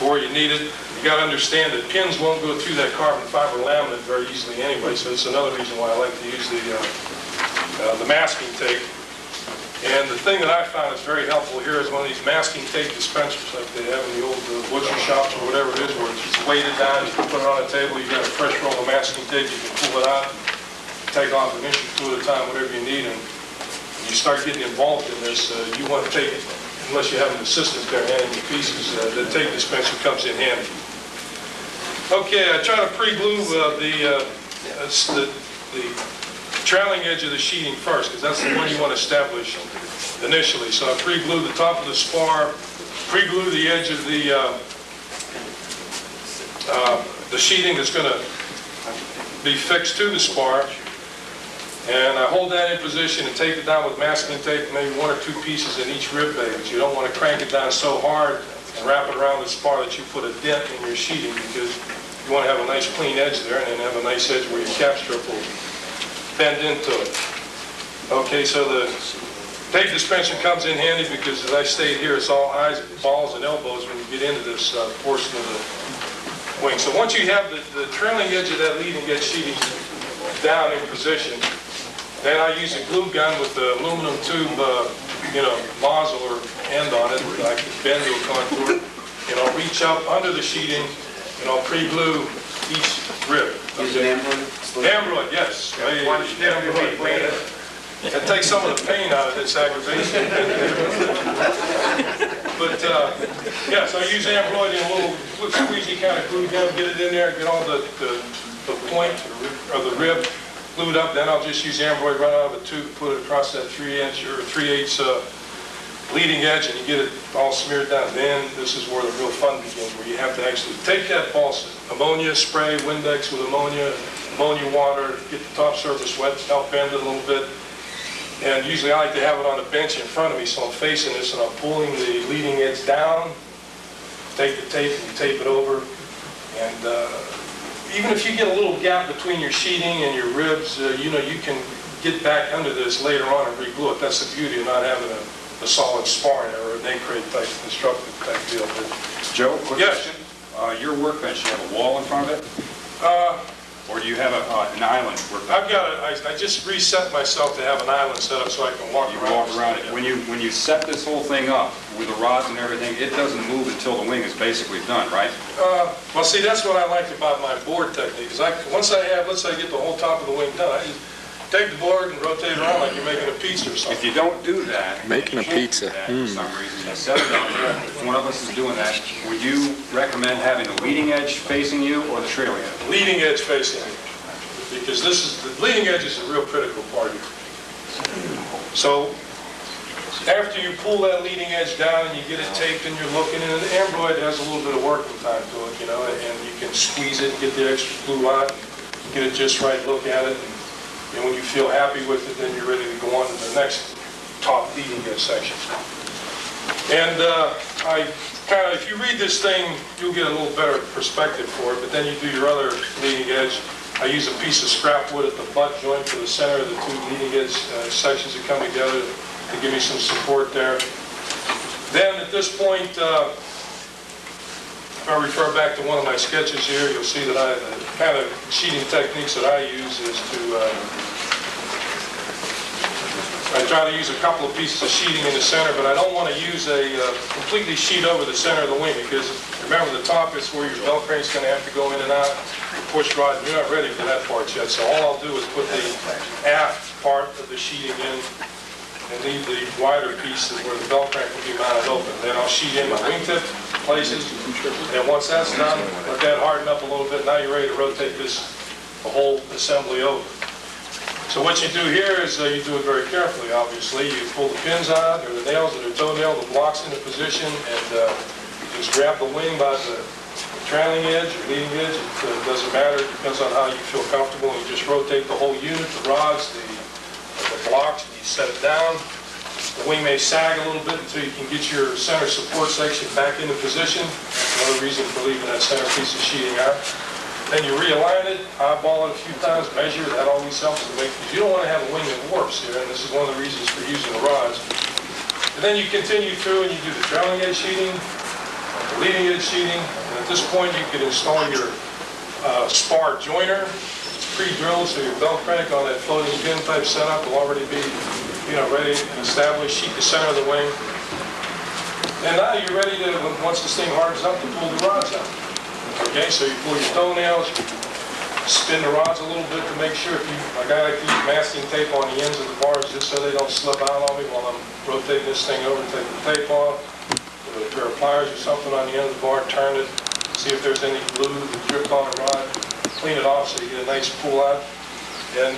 where you need it. You got to understand that pins won't go through that carbon fiber laminate very easily anyway, so it's another reason why I like to use the masking tape. And the thing that I found is very helpful here is one of these masking tape dispensers like they have in the old butcher shops or whatever it is, where it's just weighted down, you can put it on a table, you got a fresh roll of masking tape, you can pull it out, take off an inch or two at a time, whatever you need, and when you start getting involved in this, you want to take it, unless you have an assistant there handing you pieces, the tape dispenser comes in handy. Okay, I try to pre-glue the trailing edge of the sheeting first, because that's the one you want to establish initially. So I pre-glue the top of the spar, pre-glue the edge of the sheeting that's going to be fixed to the spar, and I hold that in position and tape it down with masking tape, maybe 1 or 2 pieces in each rib bay, but you don't want to crank it down so hard and wrap it around the spar that you put a dent in your sheeting, because you want to have a nice clean edge there and then have a nice edge where your cap strip will bend into it. Okay, so the tape dispenser comes in handy because, as I stated here, it's all eyes, balls, and elbows when you get into this portion of the wing. So once you have the trailing edge of that leading edge sheeting down in position, then I use a glue gun with the aluminum tube, nozzle or end on it that I can bend to a contour, and I'll reach up under the sheeting and I'll pre-glue each rib. Use an Ambroid? Ambroid, yes. It takes some of the pain out of this aggravation. But yes, I use Ambroid in a little squeezy kind of glue gun, get it in there, get all the point of the rib glued up. Then I'll just use Ambroid, run out of a tube, put it across that 3-inch or 3/8 leading edge, and you get it all smeared down. Then this is where the real fun begins, where you have to actually take that balsa, ammonia spray, Windex with ammonia water, get the top surface wet, help bend it a little bit. And usually I like to have it on a bench in front of me, so I'm facing this and I'm pulling the leading edge down, take the tape and tape it over. And even if you get a little gap between your sheeting and your ribs, you can get back under this later on and re-glue it. That's the beauty of not having a solid spar in there, or a nacre type constructive type deal. Joe, quick Yes. question. Your workbench, you have a wall in front of it? Or do you have an island? I just reset myself to have an island set up so I can walk around. Walk around it. When you set this whole thing up with the rods and everything, it doesn't move until the wing is basically done, right? Well, see, that's what I like about my board technique. Is once I have, let's say, I get the whole top of the wing done, I just take the board and rotate it around like you're making a pizza or something. If you don't do that, Making a pizza. For some reason, you set it up, if one of us is doing that, would you recommend having the leading edge facing you or the trailing edge? Leading edge facing me, because the leading edge is a real critical part here. So After you pull that leading edge down and you get it taped and you're looking, and the ambroid has a little bit of working time to it, you know, and you can squeeze it and get the extra glue out, get it just right, look at it, and when you feel happy with it, then you're ready to go on to the next top leading edge section. And if you read this thing, you'll get a little better perspective for it, but then you do your other leading edge. I use a piece of scrap wood at the butt joint for the center of the two leading edge sections that come together to give me some support there. Then at this point, if I refer back to one of my sketches here, you'll see that the kind of sheeting techniques that I use is I try to use a couple of pieces of sheeting in the center, but I don't want to use a completely sheet over the center of the wing, because remember, the top is where your belt crane's going to have to go in and out, push rod. You're not ready for that part yet, so all I'll do is put the aft part of the sheeting in and leave the wider piece where the belt crank will be mounted open. Then I'll sheet in my wingtip places, and once that's done, let that harden up a little bit. Now you're ready to rotate the whole assembly over. So what you do here is you do it very carefully, obviously. You pull the pins out, or the nails or the toenail, the block's into position, and you just grab the wing by the trailing edge or leading edge. It doesn't matter. It depends on how you feel comfortable. You just rotate the whole unit, the rods, the blocks, and you set it down. The wing may sag a little bit until you can get your center support section back into position. Another reason for leaving that center piece of sheeting out. Then you realign it, eyeball it a few times, measure. That always helps to make, because you don't want to have a wing that warps here, and this is one of the reasons for using the rods. And then you continue through and you do the trailing edge sheeting, the leading edge sheeting, and at this point you can install your spar joiner. It's pre-drilled, so your belt crank on that floating pin type setup will already be, ready to establish, sheet the center of the wing. And now you're ready to, once this thing hardens up, to pull the rods out. Okay, so you pull your toenails, spin the rods a little bit to make sure, like I like to use masking tape on the ends of the bars just so they don't slip out on me while I'm rotating this thing over, take the tape off, with a pair of pliers or something on the end of the bar, turn it, see if there's any glue that dripped on the rod, clean it off so you get a nice pull out. And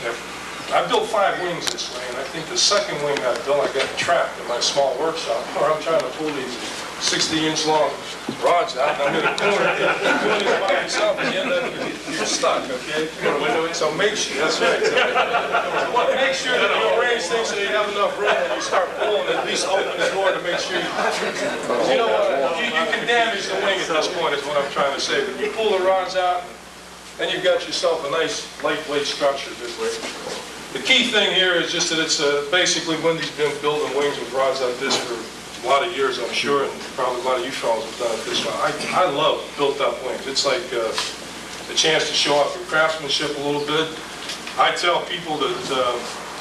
I built 5 wings this way, and I think the second wing I built, I got trapped in my small workshop where I'm trying to pull these 60-inch long rods out, and I'm in a corner doing this by yourself, and you end up, you're stuck, okay? So make sure, that's right. So make sure that you arrange things so you have enough room when you start pulling, at least open the door to make sure you know what, you can damage the wing at this point is what I'm trying to say. But you pull the rods out, and you've got yourself a nice lightweight structure this way. The key thing here is just that it's basically Wendy's been building wings with rods like this for a lot of years, I'm sure, and probably a lot of you fellows have done it this way. I love built-up wings. It's like a chance to show off your craftsmanship a little bit. I tell people that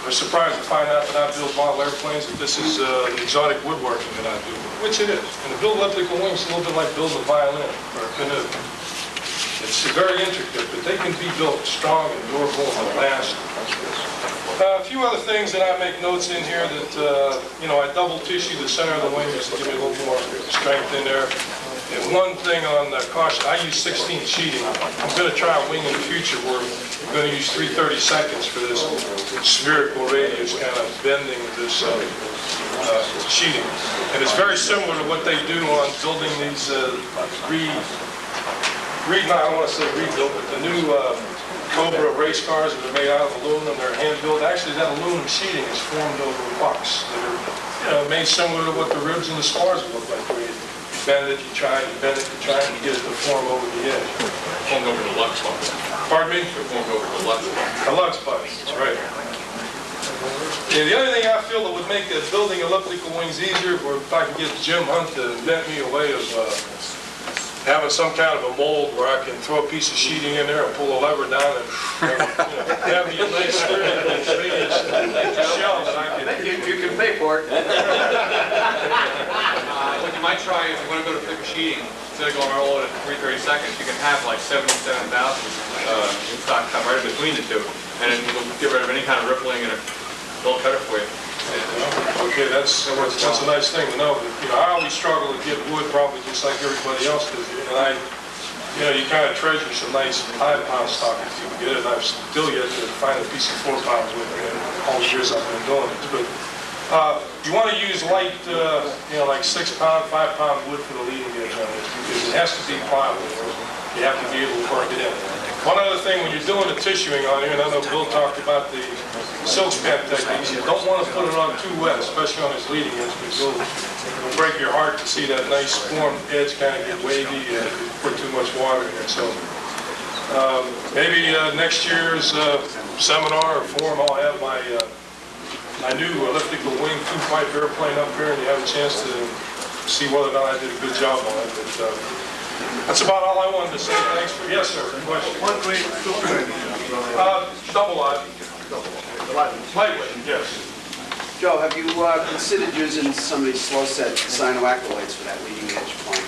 are surprised to find out that I build model airplanes, that this is exotic woodworking that I do, which it is. And to build elliptical wings is a little bit like building a violin or a canoe. It's very intricate, but they can be built strong and durable and last. A few other things that I make notes in here that, I double tissue the center of the wing just to give me a little more strength in there. And one thing on the caution, I use 16 sheeting. I'm going to try a wing in the future where I'm going to use 3/32 for this spherical radius kind of bending of this sheeting. And it's very similar to what they do on building these I don't want to say rebuilt, but the new Cobra race cars that are made out of aluminum, they're hand-built. Actually, that aluminum sheeting is formed over pucks that are made similar to what the ribs and the spars look like. Where you bend it, you try it, you bend it, you try it, and you get it to form over the edge. Formed over the Lux butt. Pardon me? Formed over the Lux butt. The Lux butt, that's right. Yeah, the other thing I feel that would make building elliptical wings easier, or if I could get Jim Hunt to invent me a way of having some kind of a mold where I can throw a piece of sheeting in there and pull a lever down and have me a nice shell that I can... You can pay for it. What you might try, if you want to go to thicker sheeting, instead of going all at 3/32, you can have like 77,000 in stock cut right in between the two, and then it'll get rid of any kind of rippling and it'll cut it for you. Okay, that's a nice thing to know. But, I always struggle to get wood, probably just like everybody else does. And you kind of treasure some nice 5-pound stock if you can get it. I've still yet to find a piece of 4-pound wood in all the years I've been doing it. But you want to use light, like 6-pound, 5-pound wood for the leading edge on this, because it has to be pliable. You have to be able to work it in. One other thing, when you're doing the tissuing on here, and I know Bill talked about the silk span techniques, you don't want to put it on too wet, especially on this leading edge, because it'll break your heart to see that nice formed edge kind of get wavy and if you put too much water in it. So maybe next year's seminar or forum, I'll have my new elliptical wing two-pipe airplane up here, and you have a chance to see whether or not I did a good job on it. But, that's about all I wanted to say. Thanks for, yes, sir, question. One quick, two quick. Double wide. Lightweight, yes. Joe, have you considered using some of these slow set cyanoacrylates for that leading edge plane?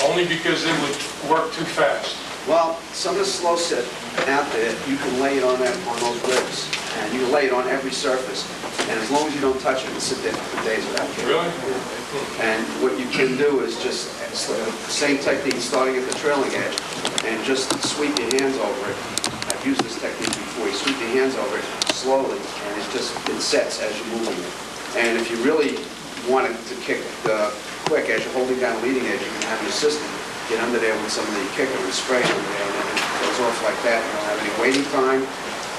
Only because it would work too fast. Well, some of the slow set out there, you can lay it on those ribs, and you can lay it on every surface, and as long as you don't touch it, it'll sit there for days without killing. Really? And what you can do is just the same technique starting at the trailing edge, and just sweep your hands over it. I've used this technique before. You sweep your hands over it slowly, and it sets as you're moving it. And if you really want it to kick quick as you're holding down the leading edge, you can have an assistant get under there with some of the kicker and spray under there, and then it goes off like that. You don't have any waiting time,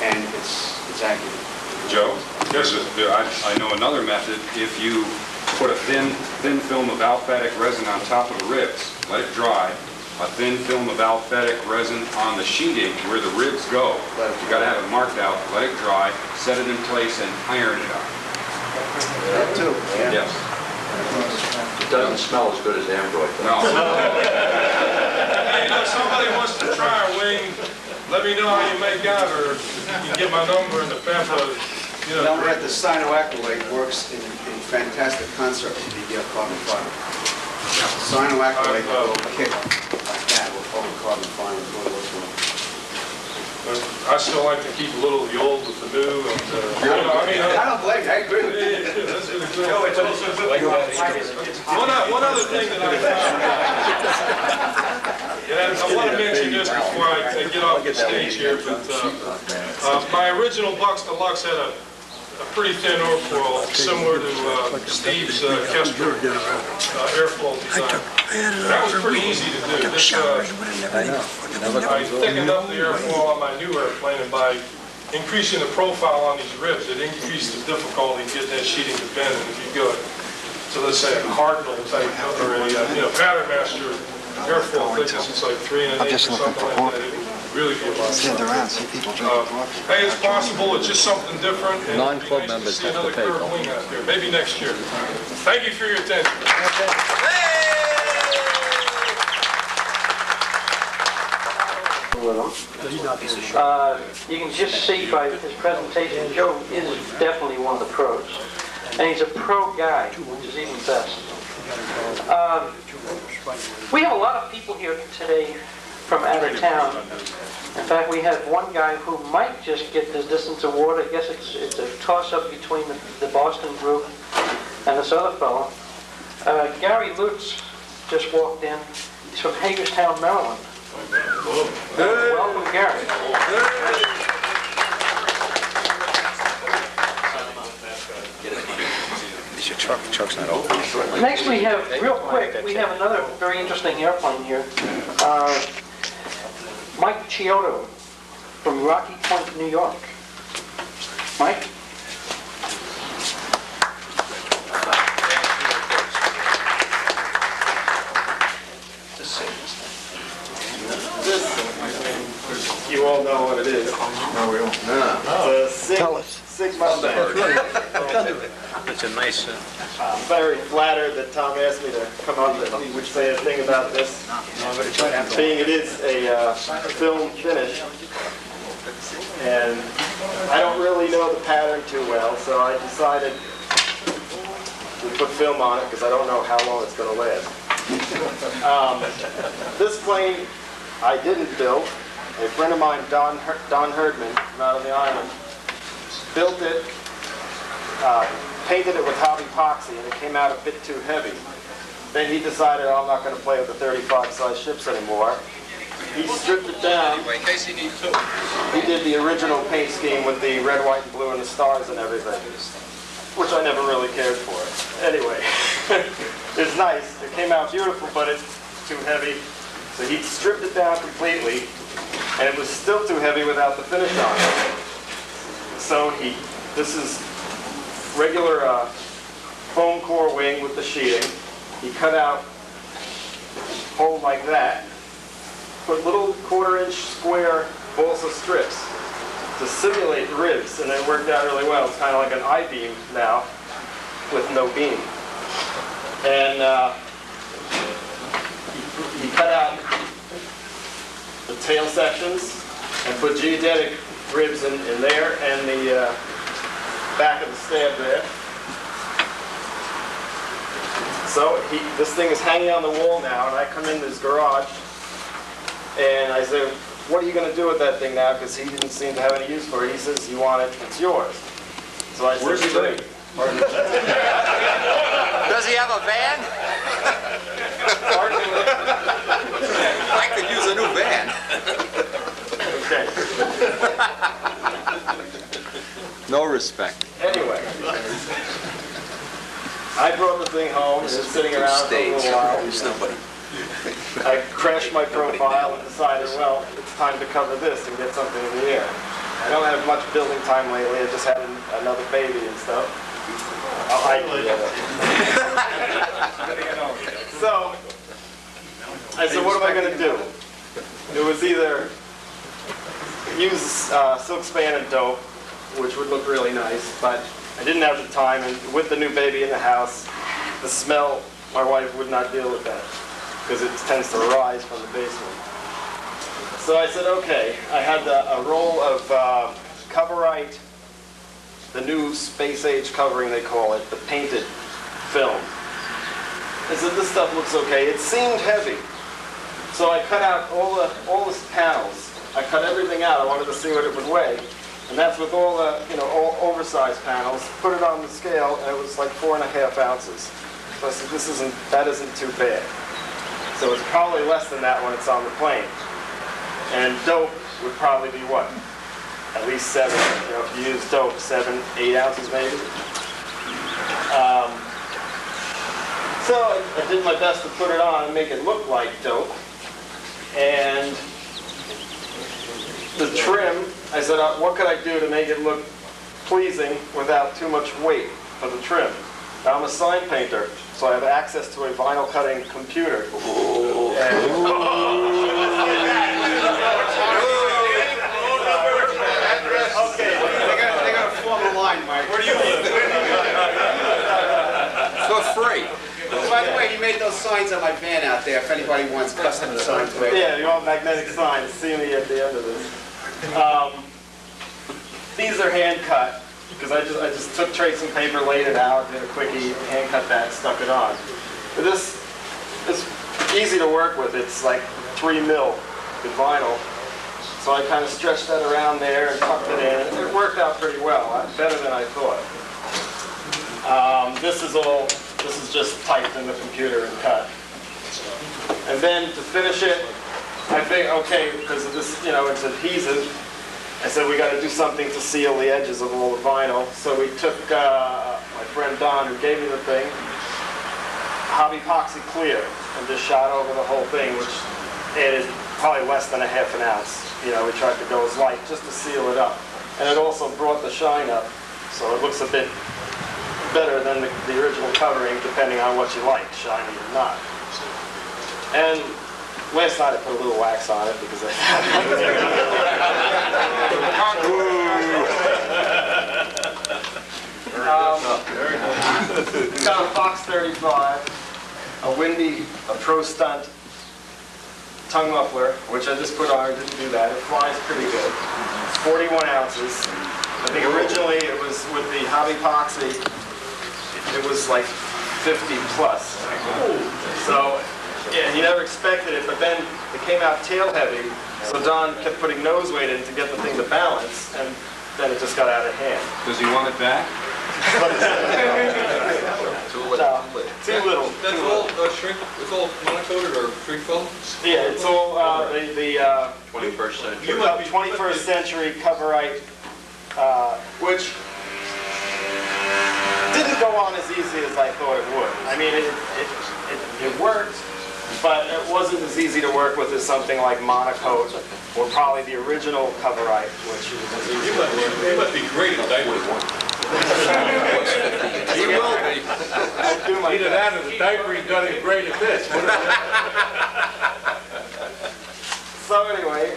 and it's accurate. Joe? Yes, sir. I know another method. If you put a thin film of alphatic resin on top of the ribs, let it dry, a thin film of alphatic resin on the sheeting where the ribs go. You got to have it marked out, let it dry, set it in place, and iron it out. That too. Yes. It doesn't smell as good as Ambroid, though. No. Hey, if somebody wants to try a wing, let me know how you make out, or you can get my number in the pamphlet. Number at the cyanoacrylate works in fantastic concert with the carbon fiber. Cyanoacrylate will kick like that with carbon fiber. I still like to keep a little of the old with the new. And, I don't blame you. I agree with you. Yeah, that's really good. One other thing that I found, and I want to mention this before I get off the stage here, but my original Bucks Deluxe had a pretty thin airfoil, similar to Steve's Kester airfoil design. That was pretty easy to do. I thickened up the airfoil on my new airplane, and by increasing the profile on these ribs, it increased the difficulty in getting that sheeting to bend. And if you go to, let's say, a Cardinal type or a Pattern Master airfoil thickness, it's like 3 1/8 or something like that. Really be a lot. Hey, it's possible. It's just something different. Non-club members have to pay. Wing out there. Maybe next year. Thank you for your attention. You can just see by his presentation, Joe is definitely one of the pros. And he's a pro guy, which is even best. We have a lot of people here today from out of town. In fact, we have one guy who might just get this distance award. I guess it's a toss-up between the Boston group and this other fellow. Gary Lutz just walked in. He's from Hagerstown, Maryland. Welcome, Gary. Truck's not open. Next we have, real quick, we have another very interesting airplane here. Mike Chiodo from Rocky Point, New York. Mike? You all know what it is. No, we don't. Tell us. Sigma band. It's a nice... I'm very flattered that Tom asked me to come up and he would say a thing about this. Being it is a film finish. And I don't really know the pattern too well, so I decided to put film on it because I don't know how long it's going to last. This plane I didn't build. A friend of mine, Don Herdman, from out on the island, built it, painted it with hobby epoxy, and it came out a bit too heavy. Then he decided, oh, I'm not going to play with the 35 size ships anymore. He stripped it down. He did the original paint scheme with the red, white, and blue, and the stars and everything. which I never really cared for. Anyway, it's nice. It came out beautiful, but it's too heavy. So he stripped it down completely, and it was still too heavy without the finish on it. So this is regular foam core wing with the sheeting. He cut out hole like that, put little 1/4-inch square balsa strips to simulate the ribs, and it worked out really well. It's kind of like an I-beam now with no beam. And he cut out the tail sections and put geodetic ribs in there and the back of the stab there. So this thing is hanging on the wall now, and I come in his garage and I say, what are you going to do with that thing now? Because he didn't seem to have any use for it. He says, you want it, it's yours. So I said, Where's he great. Does he have a van? I could use a new van. Okay. No respect. Anyway, I brought the thing home. It was sitting around for a little while. There's nobody. I crashed my profile and decided, well, it's time to cover this and get something in the air. I don't have much building time lately. I just had another baby and stuff. So, I said, what am I going to do? It was either use silk span and dope, which would look really nice, but I didn't have the time, and with the new baby in the house, the smell, my wife would not deal with that, because it tends to rise from the basement. So I said, okay. I had a roll of Coverite, the new space age covering they call it, the painted film. I said, this stuff looks okay. It seemed heavy. So I cut out all the panels. I cut everything out. I wanted to see what it would weigh. And that's with all the, all oversized panels. Put it on the scale, and it was like 4.5 ounces. So I said, that isn't too bad. So it's probably less than that when it's on the plane. And dope would probably be what? At least 7, if you use dope, 7, 8 ounces maybe. So I did my best to put it on and make it look like dope. And the trim, I said, what could I do to make it look pleasing without too much weight for the trim? Now, I'm a sign painter, so I have access to a vinyl cutting computer. Okay, they got to form a line, Mike. Where do you live? For free. By the way, he made those signs on my van out there if anybody wants custom signs made. Yeah, you want magnetic signs. See me at the end of this. These are hand cut because I just took tracing paper, laid it out, did a quickie, hand cut that, stuck it on. But this is easy to work with. It's like 3 mil in vinyl. So I kind of stretched that around there and tucked it in. And it worked out pretty well, better than I thought. This is just typed in the computer and cut. And then to finish it, I think, okay, because of this, it's adhesive, I said we got to do something to seal the edges of all the vinyl. So we took my friend Don, who gave me the thing, Hobby Epoxy Clear, and just shot over the whole thing, which added probably less than 1/2 ounce. We tried to go as light just to seal it up. And it also brought the shine up, so it looks a bit better than the original covering, depending on what you like, shiny or not. And last night I put a little wax on it because it's got a Fox 35, a Windy, a Pro Stunt tongue muffler, which I just put on. I didn't do that. It flies pretty good. It's 41 ounces. I think originally it was with the Hobby Epoxy, it was like 50 plus. So, yeah, he never expected it, but then it came out tail heavy, so Don kept putting nose weight in to get the thing to balance, and then it just got out of hand. Does he want it back? Too little. That's all shrink, it's all monocoated or shrink film? Yeah, it's all the 21st century. 21st century Coverite, which as easy as I thought it would. I mean, it worked, but it wasn't as easy to work with as something like Monocoat or probably the original Coverite, which is as easy to work with. You must be great at diapers. He will be. I'll do my Either best. that or the diaper he done is great at this. So anyway,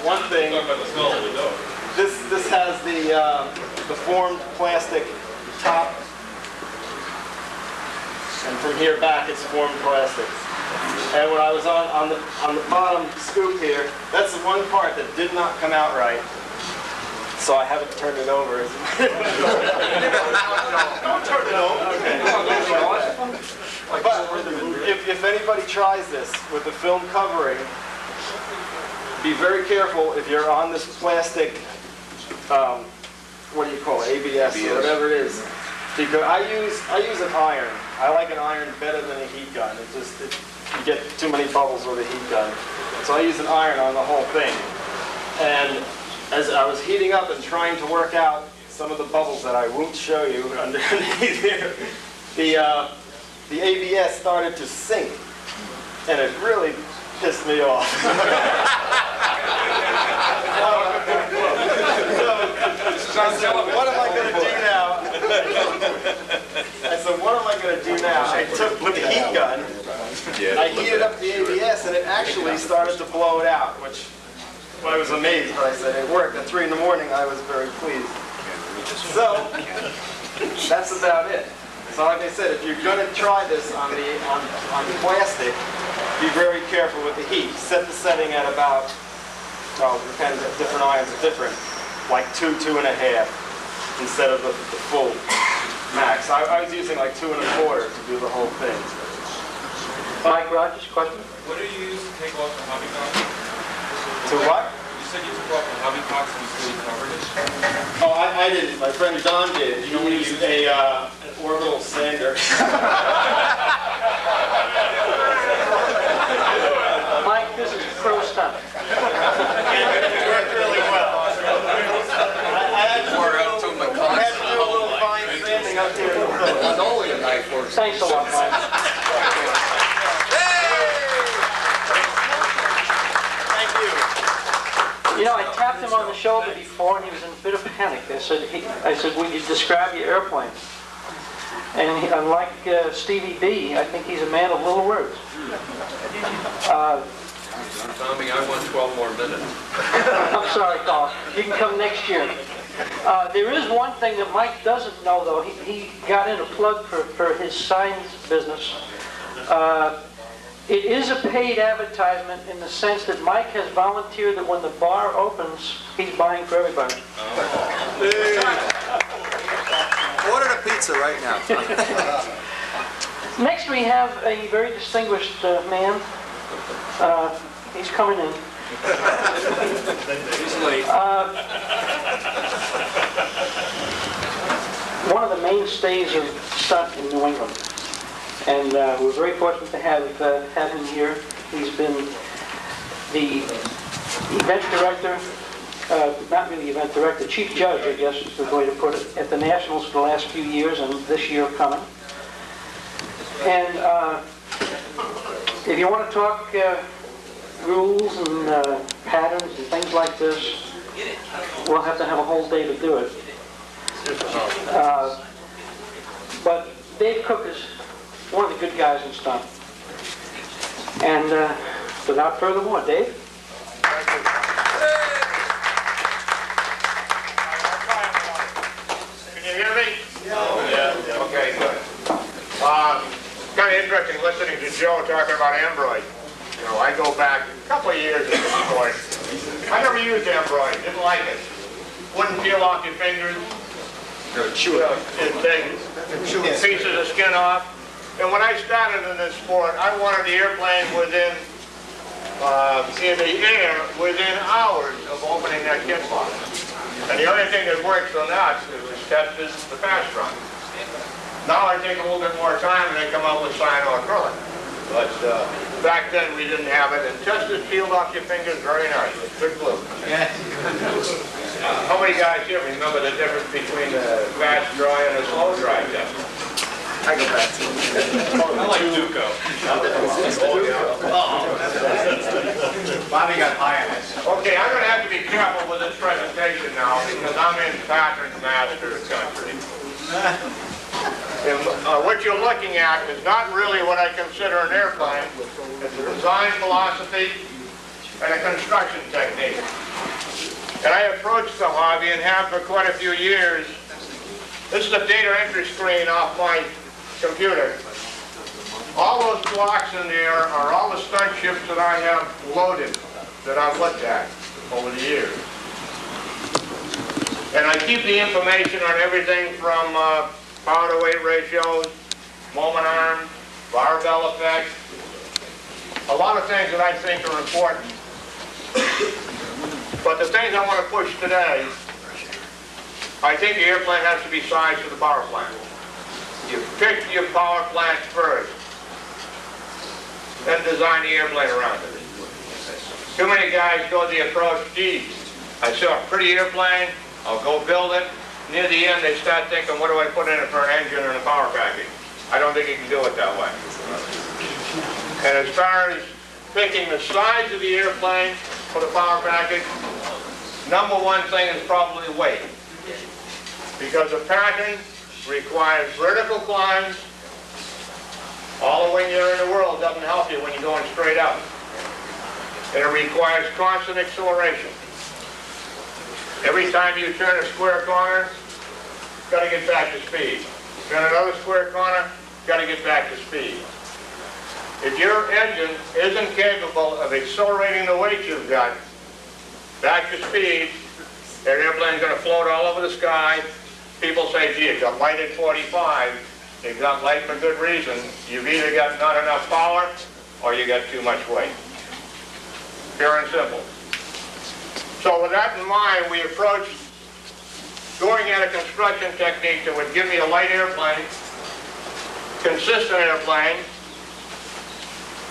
one thing. Talk about the smell of the dough. This has the formed plastic top, and from here back it's formed plastic. And when I was on the bottom scoop here, that's the one part that did not come out right. So I haven't turned it over. Don't turn it over. Okay. But if anybody tries this with the film covering, be very careful if you're on this plastic, what do you call it, ABS or whatever it is. Because I use an iron. I like an iron better than a heat gun. You get too many bubbles with a heat gun. So I use an iron on the whole thing. And as I was heating up and trying to work out some of the bubbles that I won't show you underneath here, the ABS started to sink, and it really pissed me off. What am I going to do now? I said, what am I going to do now? I took with the heat gun, I heated up the ABS, and it actually started to blow it out, which I was amazed, but I said it worked. At 3 in the morning, I was very pleased. So, that's about it. So like I said, if you're going to try this on plastic, be very careful with the heat. Set the setting at about, well, it depends, different irons are different, like 2, 2.5, instead of the full max. I was using like 2 1/4 to do the whole thing. Mike Rogers, question? What do you use to take off the hobby box? To what? You said you took off the hobby box and you still covered it. Oh, I didn't. My friend Don did. He used an orbital sander. Mike, this is pro stunt. It worked really well. I had to do a little fine sanding up here. Thanks a lot, Mike. Thank you. You know, I tapped him on the shoulder before, and he was in a bit of panic. I said, will you describe your airplane? And unlike Stevie B, I think he's a man of little words. Tommy, I want 12 more minutes. I'm sorry, Carl. You can come next year. There is one thing that Mike doesn't know, though. He got in a plug for his signs business. It is a paid advertisement in the sense that Mike has volunteered that when the bar opens, he's buying for everybody. Order a pizza right now. Next we have a very distinguished man. He's coming in. He's late. One of the mainstays of stunt in New England. And we're very fortunate to have him here. He's been the event director, not really event director, chief judge, I guess is the way to put it, at the Nationals for the last few years and this year coming. And if you want to talk rules and patterns and things like this, we'll have to have a whole day to do it. But Dave Cook is one of the good guys in stunt. And without further ado, Dave. Can you hear me? Yeah. Okay, good. Kind of interesting listening to Joe talking about Ambroid. You know, I go back a couple of years at this point. I never used Ambroid, didn't like it. Wouldn't peel off your fingers. Pieces of skin off. And when I started in this sport, I wanted the airplane within, in the air, within hours of opening that kit box. And the only thing that worked so nuts was tested the fast run. Now I take a little bit more time and I come out with cyano acrylic. But back then we didn't have it, and tested peeled off your fingers very nice. Good glue. Yeah. How many guys here remember the difference between the fast dry and a slow dry test? I go back to I like Duco. Bobby got high on this. Okay, I'm gonna have to be careful with this presentation now because I'm in pattern master country. And what you're looking at is not really what I consider an airplane. It's a design philosophy and a construction technique. And I approached the hobby and have for quite a few years. This is a data entry screen off my computer. All those blocks in there are all the stunt ships that I have loaded, that I've looked at over the years. And I keep the information on everything from power to weight ratios, moment arms, barbell effect, a lot of things that I think are important. But the things I want to push today, I think the airplane has to be sized to the power plant. You pick your power plant first, then design the airplane around it. Too many guys go the approach, geez, I saw a pretty airplane, I'll go build it. Near the end, they start thinking, what do I put in it for an engine and a power package? I don't think you can do it that way. And as far as picking the size of the airplane for the power package, number one thing is probably weight. Because a pattern requires vertical climbs. All the way you're in the world doesn't help you when you're going straight up. And it requires constant acceleration. Every time you turn a square corner, you've got to get back to speed. Turn another square corner, you've got to get back to speed. If your engine isn't capable of accelerating the weight you've got back to speed, that airplane's going to float all over the sky. People say, gee, it got light at 45. It got light for good reason. You've either got not enough power or you got too much weight. Pure and simple. So with that in mind, we approached going at a construction technique that would give me a light airplane, consistent airplane.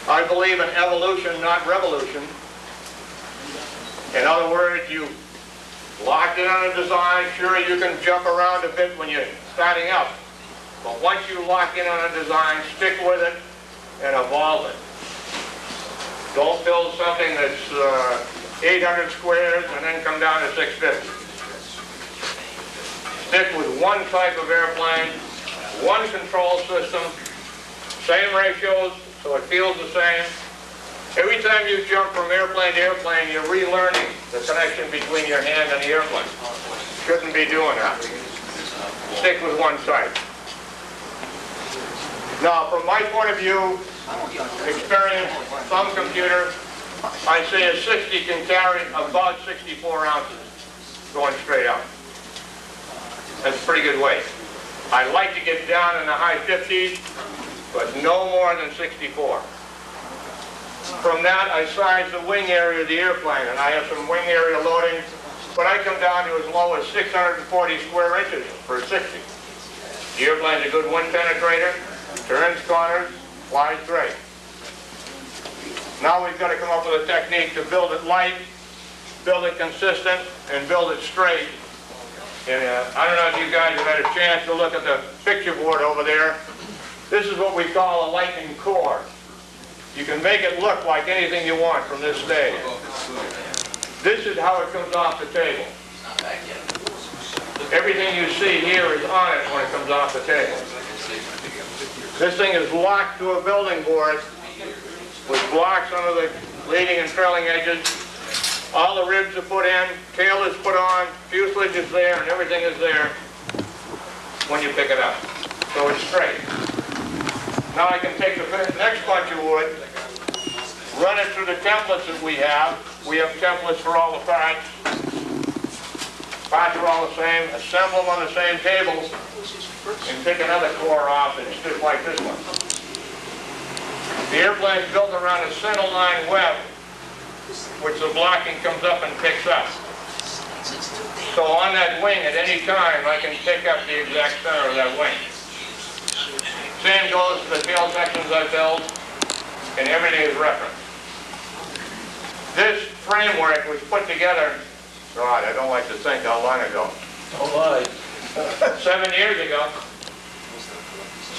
I believe in evolution, not revolution. In other words, you locked in on a design. Sure, you can jump around a bit when you're starting up. But once you lock in on a design, stick with it and evolve it. Don't build something that's 800 squares and then come down to 650. Stick with one type of airplane, one control system, same ratios, so it feels the same. Every time you jump from airplane to airplane, you're relearning the connection between your hand and the airplane. Shouldn't be doing that. Stick with one type. Now, from my point of view, experience, thumb computer, I say a 60 can carry about 64 ounces going straight up. That's a pretty good weight. I like to get down in the high 50s, but no more than 64. From that, I size the wing area of the airplane, and I have some wing area loading, but I come down to as low as 640 square inches for a 60. The airplane's a good wind penetrator, turns corners, flies straight. Now we've got to come up with a technique to build it light, build it consistent, and build it straight. And I don't know if you guys have had a chance to look at the picture board over there. This is what we call a lightning core. You can make it look like anything you want from this stage. This is how it comes off the table. Everything you see here is on it when it comes off the table. This thing is locked to a building board with blocks under the leading and trailing edges. All the ribs are put in, tail is put on, fuselage is there, and everything is there when you pick it up. So it's straight. Now I can take the next bunch of wood, run it through the templates that we have. We have templates for all the parts. Parts are all the same. Assemble them on the same table and pick another core off that's just like this one. The airplane is built around a center line web, which the blocking comes up and picks up. So on that wing at any time, I can pick up the exact center of that wing. Same goes to the tail sections I build, and everything is referenced. This framework was put together, God, I don't like to think how long ago. Oh, my. 7 years ago.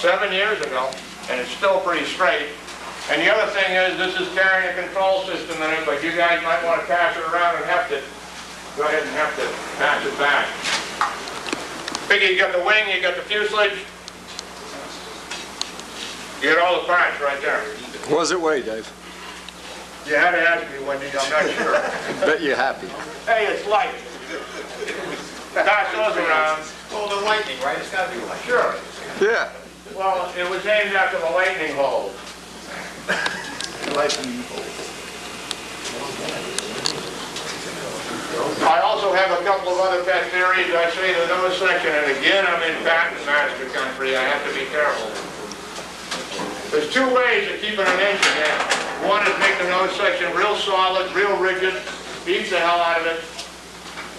7 years ago, and it's still pretty straight. And the other thing is, this is carrying a control system in it, but you guys might want to pass it around and heft it. Go ahead and heft it, pass it back. Figure you got the wing, you got the fuselage. You got all the parts right there. What does it weigh, Dave? You had to ask me, Wendy, I'm not sure. Bet you're happy. Hey, it's light. Pass those around. Well, the lightning, right? It's gotta be lightning. Sure. Yeah. Well, it was aimed after the lightning hole. I also have a couple of other pet theories. I say the nose section, and again, I'm in patent master country. I have to be careful. There's two ways of keeping an engine down. One is make the nose section real solid, real rigid, beat the hell out of it.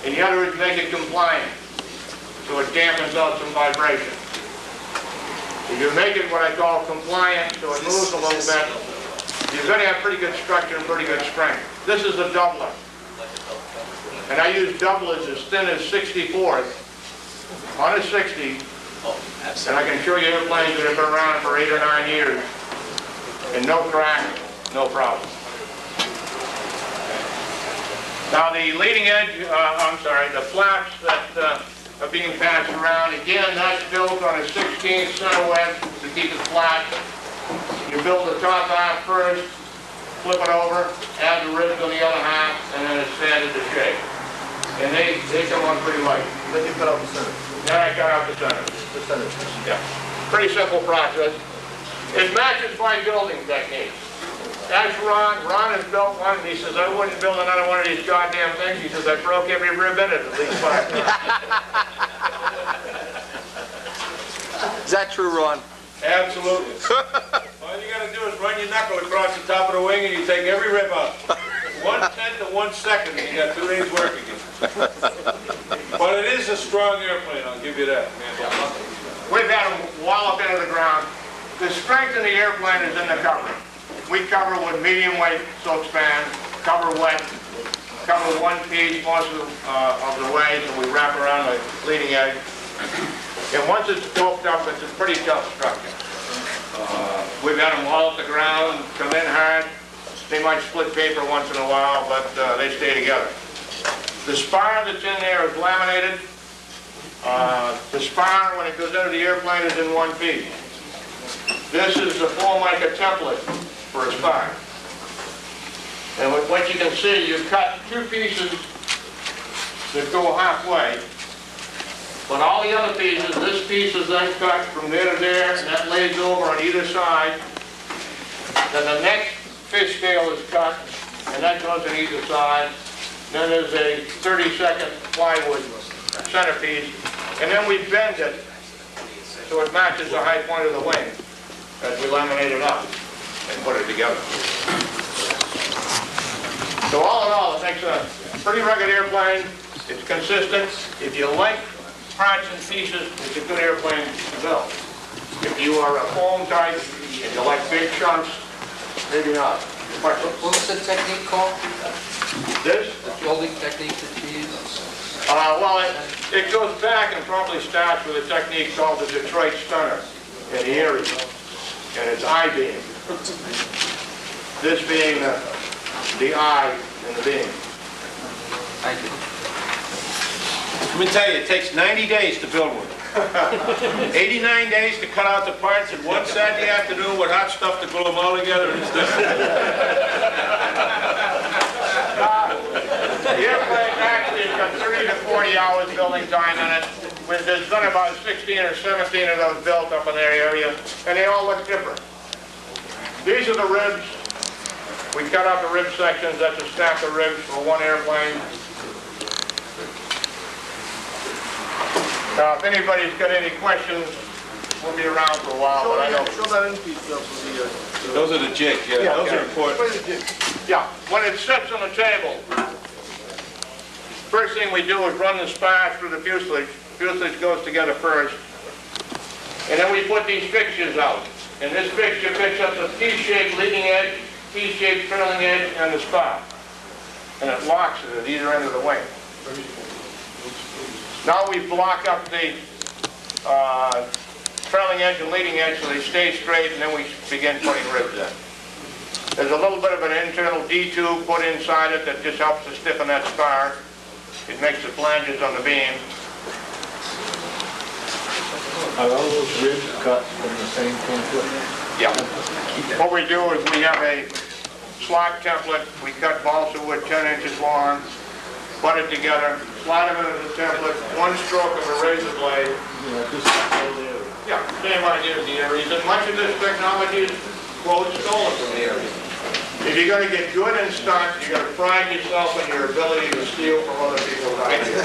And the other is make it compliant, so it dampens out some vibration. If you make it what I call compliant, so it moves a little bit, you're going to have pretty good structure and pretty good strength. This is a doubler. And I use doublers as thin as 64th on a 60. And I can show you airplanes that have been around for 8 or 9 years. And no crack, no problem. Now the leading edge, the flaps that are being passed around, again, that's built on a 16th center wedge to keep it flat. You build the top half first, flip it over, add the ribs on the other half, and then it's sanded to shape. And they come on pretty light. Then you cut out the center. Then I cut out the center. The center. Yeah. Pretty simple process. It matches my building technique. That's Ron has built one, and he says, I wouldn't build another one of these goddamn things. He says, I broke every rib in it at least 5 times. Is that true, Ron? Absolutely. All you gotta do is run your knuckle across the top of the wing and you take every rib out. 1/10 to 1 second and you got 2 days work again. But it is a strong airplane, I'll give you that. We've had them wallop into the ground. The strength in the airplane is in the cover. We cover with medium weight silk span, cover wet, cover one piece most of the way, so we wrap around the leading edge. And once it's doped up, it's a pretty tough structure. We've had them wall up the ground, come in hard. They might split paper once in a while, but they stay together. The spar that's in there is laminated. The spar, when it goes into the airplane, is in one piece. This is the Formica template for a spar. And with what you can see, you cut 2 pieces that go halfway. But all the other pieces, this piece is then cut from there to there, and that lays over on either side. Then the next fish scale is cut, and that goes on either side. Then there's a 30-second plywood centerpiece, and then we bend it so it matches the high point of the wing as we laminate it up and put it together. So all in all, it makes a pretty rugged airplane. It's consistent. If you like parts and pieces, it's a good airplane to build. If you are a foam type and you like big chunks, maybe not. What was the technique called? This? The building technique that you use? Well, it goes back and probably starts with a technique called the Detroit stunner in the area. And it's I-beam. This being the eye in the beam. Thank you. Let me tell you, it takes 90 days to build one. 89 days to cut out the parts, and one Saturday afternoon with hot stuff to glue them all together, and it's done. The airplane actually has got 30 to 40 hours building time in it. There's been about 16 or 17 of those built up in their area, and they all look different. These are the ribs. We cut out the rib sections. That's a stack of ribs for one airplane. If anybody's got any questions, we'll be around for a while. But I know. Show that in piece up for the... Those are the jigs, yeah. Those are important. Yeah, when it sits on the table, first thing we do is run the spar through the fuselage. Fuselage goes together first. And then we put these fixtures out. And this fixture picks up the T-shaped leading edge, T-shaped trailing edge, and the spar. And it locks it at either end of the wing. Now we block up the trailing edge and leading edge so they stay straight, and then we begin putting ribs in. There's a little bit of an internal D-tube put inside it that just helps to stiffen that spar. It makes the flanges on the beam. Are all those ribs cut from the same template? Yeah. What we do is we have a slot template. We cut balsa wood 10 inches long, butt it together, slide them into the template, one stroke of a razor blade. Yeah, just hold the area. Yeah, same idea as the Aries. And much of this technology is, quote, stolen from the Aries. If you're going to get good in stunt, you're going to pride yourself in your ability to steal from other people's ideas.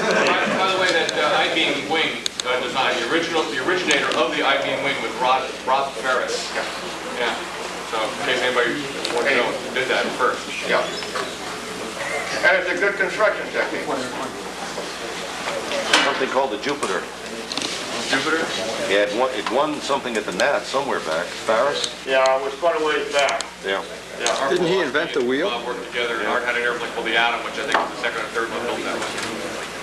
By the way, that I-beam wing design, the originator of the I-beam wing was Roth Ferris. Yeah. So in case anybody wants to know who did that first. Yeah. And it's a good construction technique. Something called the Jupiter. Jupiter? Yeah, it won something at the Nat somewhere back. Farris? Yeah, it was quite a ways back. Yeah. Yeah. Didn't he invent the wheel? Bob worked together, and Art had an airplane called the Atom, which I think was the second or third one built that way.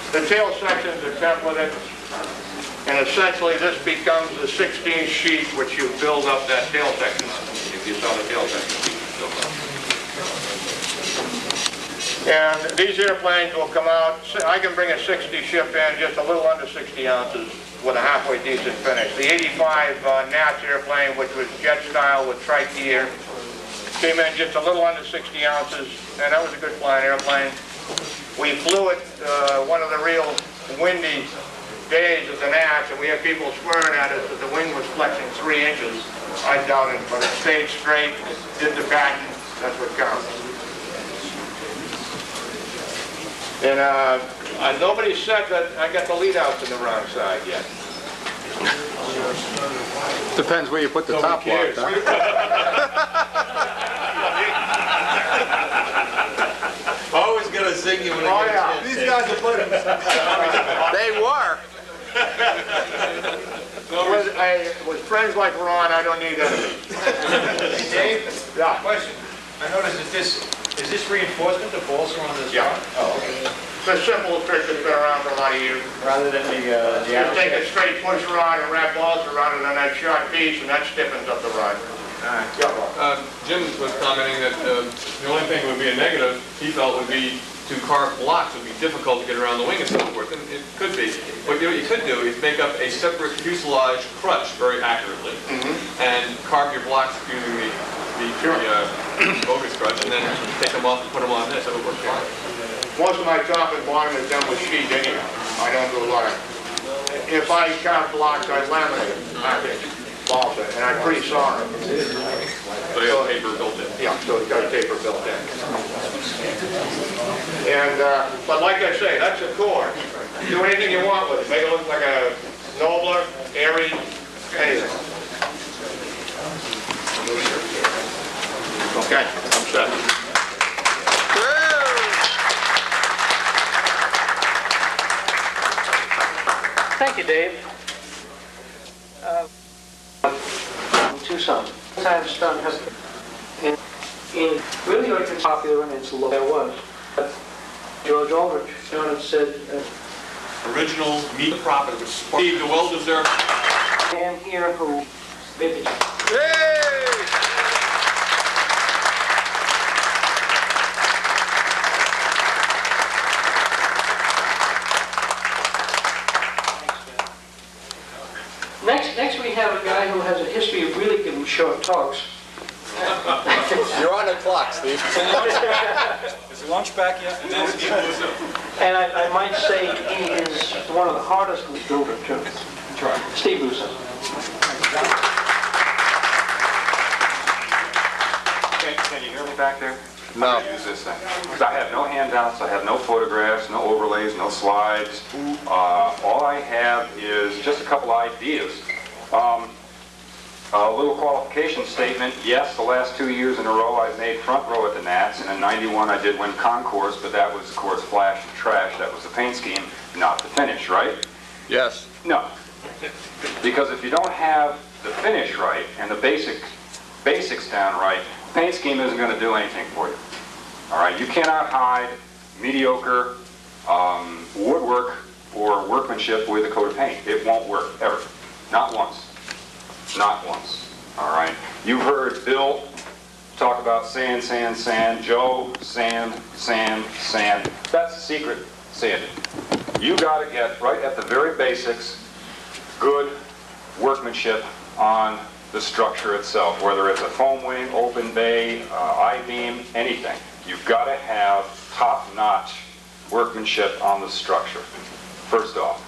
The tail sections are templated, and essentially this becomes the 16 sheet which you build up that tail section on, if you saw the tail section sheet built up. And these airplanes will come out, I can bring a 60 ship in just a little under 60 ounces with a halfway decent finish. The 85 Nats airplane, which was jet style with trike gear, came in just a little under 60 ounces, and that was a good flying airplane. We flew it one of the real windy days of the Nats, and we had people swearing at us that the wing was flexing 3 inches. I doubt it, but it stayed straight, did the pattern, that's what counts. And nobody said that I got the lead outs in the wrong side yet. Depends where you put the top block, Always gonna zing you when Oh, yeah. These guys are putting. They were. With friends like Ron, I don't need enemies. Hey, Dave? Yeah. Question. I noticed that is this reinforcement, the balsa on this? Yeah. Oh, okay. It's a simple trick that's been around for a lot of years. Rather than the Just take a straight push rod and wrap balls around it on that short piece, and that stiffens up the rod. Yeah, Ron. Jim was commenting that the only thing that would be a negative, he felt, would be to carve blocks would be difficult to get around the wing and so forth, and it could be. What you could do is make up a separate fuselage crutch very accurately, and carve your blocks using the bogus crutch, and then take them off and put them on this. That would work fine. Most of my top and bottom is done with sheet anyhow. I don't do a lot of... If I carve blocks, I laminate them. Balsa, and I'm pretty sorry. So you have paper built in. Yeah, so it's got a taper built in. And, but like I say, that's a core. Do anything you want with it. Make it look like a Nobler, Aries, anything. Okay, I'm set. Thank you, Dave. Tucson. Time stunt has in really been popular, and it's low. There was. George Aldrich, said. Original meat profit, which Steve, the well-deserved. Man here who. Next we have a guy who has a history of really giving short talks. You're on the clock, Steve. Is the lunch back yet? And I might say he is one of the hardest builders, too. Steve Russo. Can you hear me back there? No. Use this thing. Because I have no handouts, I have no photographs, no overlays, no slides. All I have is just a couple ideas. A little qualification statement. Yes, the last 2 years in a row I've made front row at the Nats, and in '91 I did win concourse, but that was, of course, flash and trash. That was the paint scheme, not the finish, right? Yes. No. Because if you don't have the finish right and the basics down right, paint scheme isn't going to do anything for you. All right, you cannot hide mediocre woodwork or workmanship with a coat of paint. It won't work, ever. Not once. Not once. All right? You've heard Bill talk about sand, sand, sand. Joe, sand, sand, sand. That's the secret, sanding. You got to get right at the very basics, good workmanship on the structure itself, whether it's a foam wing, open bay, I-beam, anything. You've got to have top-notch workmanship on the structure. First off,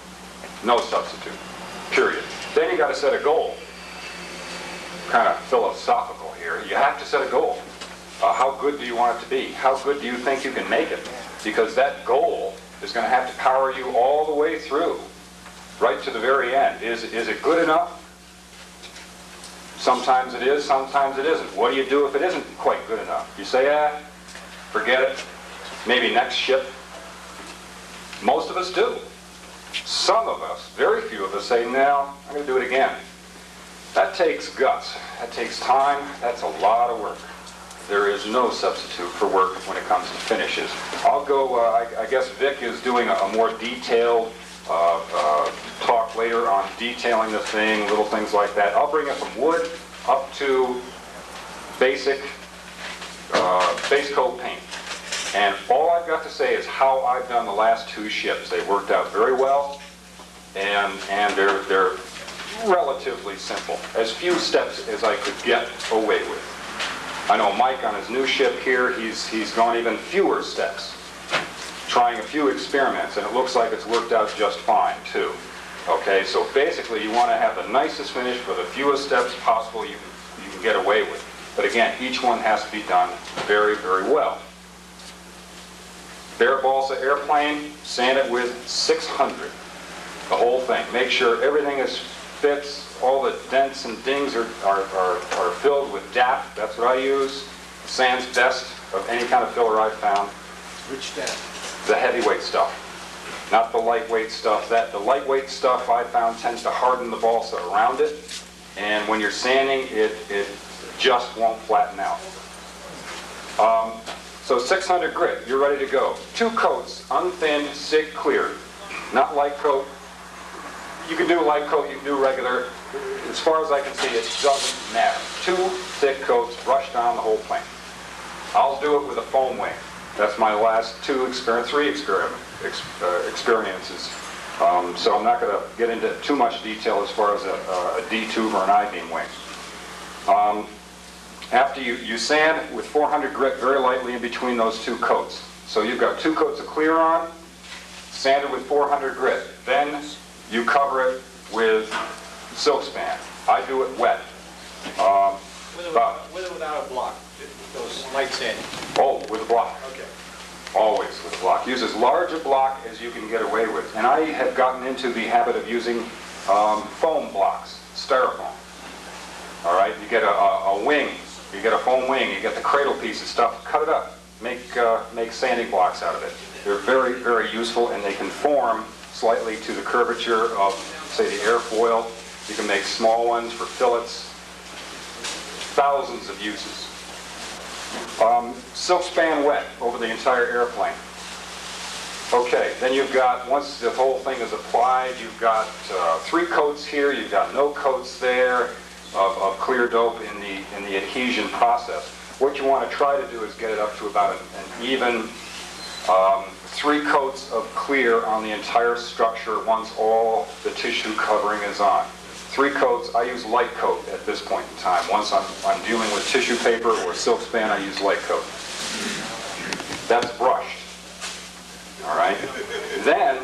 no substitute, period. Then you got to set a goal. Kind of philosophical here. You have to set a goal. How good do you want it to be? How good do you think you can make it? Because that goal is going to have to power you all the way through, right to the very end. Is it good enough? Sometimes it is, sometimes it isn't. What do you do if it isn't quite good enough? You say, forget it, maybe next ship. Most of us do. Some of us, very few of us, say, no, I'm going to do it again. That takes guts. That takes time. That's a lot of work. There is no substitute for work when it comes to finishes. I'll go, I guess Vic is doing a more detailed talk later on detailing the thing, little things like that. I'll bring it from wood up to basic base coat paint. And all I've got to say is how I've done the last two ships. They worked out very well, and they're relatively simple. As few steps as I could get away with. I know Mike on his new ship here, he's gone even fewer steps, trying a few experiments, and it looks like it's worked out just fine too. Okay, so basically you want to have the nicest finish for the fewest steps possible you can get away with. But again, each one has to be done very, very well. Bare balsa airplane, sand it with 600. The whole thing. Make sure everything fits. All the dents and dings are filled with DAP. That's what I use. Sand's best of any kind of filler I've found. Which DAP? The heavyweight stuff, not the lightweight stuff. The lightweight stuff I found tends to harden the balsa around it, and when you're sanding, it just won't flatten out. So 600 grit, you're ready to go. 2 coats, unthinned, SIG clear, not light coat. You can do light coat, you can do regular. As far as I can see, it doesn't matter. 2 thick coats, brushed on the whole plane. I'll do it with a foam wing. That's my last 3 experiences. So I'm not going to get into too much detail as far as a D-tube or an I-beam wing. After you sand with 400 grit very lightly in between those 2 coats. So you've got 2 coats of clear on, sanded with 400 grit. Then you cover it with silk span. I do it wet. With or without a block? Those light sanding? Oh, with a block. Okay. Always with a block. Use as large a block as you can get away with. And I have gotten into the habit of using foam blocks, styrofoam. All right, you get a wing, you get a foam wing, you get the cradle piece of stuff, cut it up, make sanding blocks out of it. They're very, very useful, and they conform slightly to the curvature of, say, the airfoil. You can make small ones for fillets. Thousands of uses. Silk span wet over the entire airplane. Okay, then you've got, once the whole thing is applied, you've got 3 coats here, you've got no coats there of clear dope in the adhesion process. What you want to try to do is get it up to about an even 3 coats of clear on the entire structure once all the tissue covering is on. 3 coats, I use light coat at this point in time. Once I'm dealing with tissue paper or silk span, I use light coat. That's brushed. All right? Then,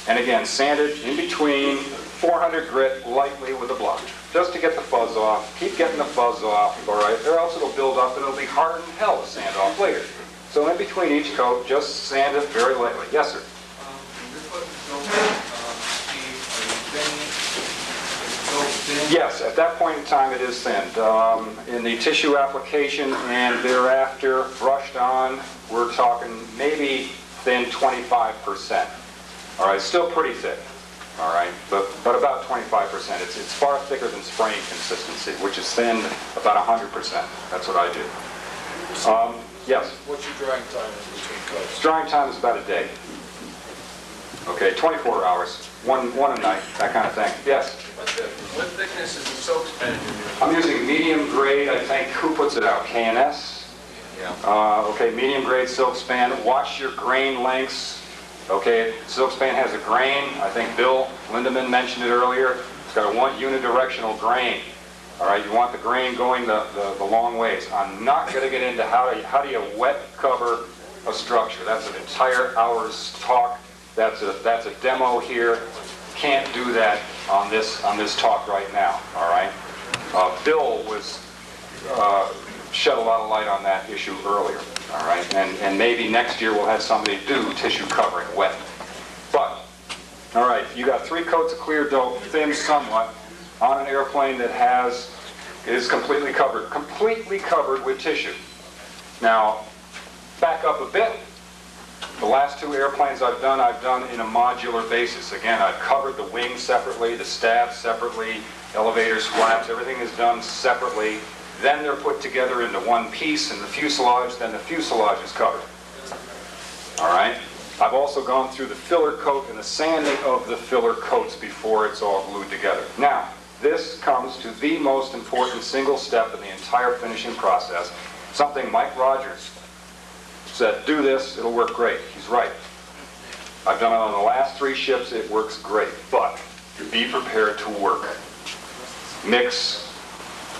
and again, sanded in between, 400 grit lightly with a block, just to get the fuzz off. Keep getting the fuzz off, all right? Or else it'll build up and it'll be hard in hell to sand off later. So in between each coat, just sand it very lightly. Yes, sir? Yes, at that point in time it is thinned. In the tissue application and thereafter brushed on, we're talking maybe thin 25%. All right, still pretty thick. All right, but about 25%. It's far thicker than spraying consistency, which is thinned about 100%. That's what I do. Yes? What's your drying time in between coats? Drying time is about a day. Okay, 24 hours, one a night, that kind of thing. Yes? What thickness is the soap span you're using? I'm using medium grade, I think. Who puts it out? K&S? Yeah. Okay, medium grade silk span. Watch your grain lengths. Okay, silk span has a grain. I think Bill Lindemann mentioned it earlier. It's got a unidirectional grain. All right, you want the grain going the long ways. I'm not going to get into how do you wet cover a structure. That's an entire hour's talk. That's a demo here. Can't do that on this talk right now. All right. Bill was shed a lot of light on that issue earlier. All right, and maybe next year we'll have somebody do tissue covering wet. But all right, you got 3 coats of clear dope, thin somewhat, on an airplane that is completely covered with tissue. Now, back up a bit. The last 2 airplanes I've done in a modular basis. Again, I've covered the wings separately, the stabs separately, elevators, flaps, everything is done separately. Then they're put together into one piece in the fuselage, then the fuselage is covered. All right? I've also gone through the filler coat and the sanding of the filler coats before it's all glued together. Now, this comes to the most important single step in the entire finishing process, something Mike Rogers said, do this, it'll work great. He's right. I've done it on the last 3 ships, it works great, but be prepared to work. Mix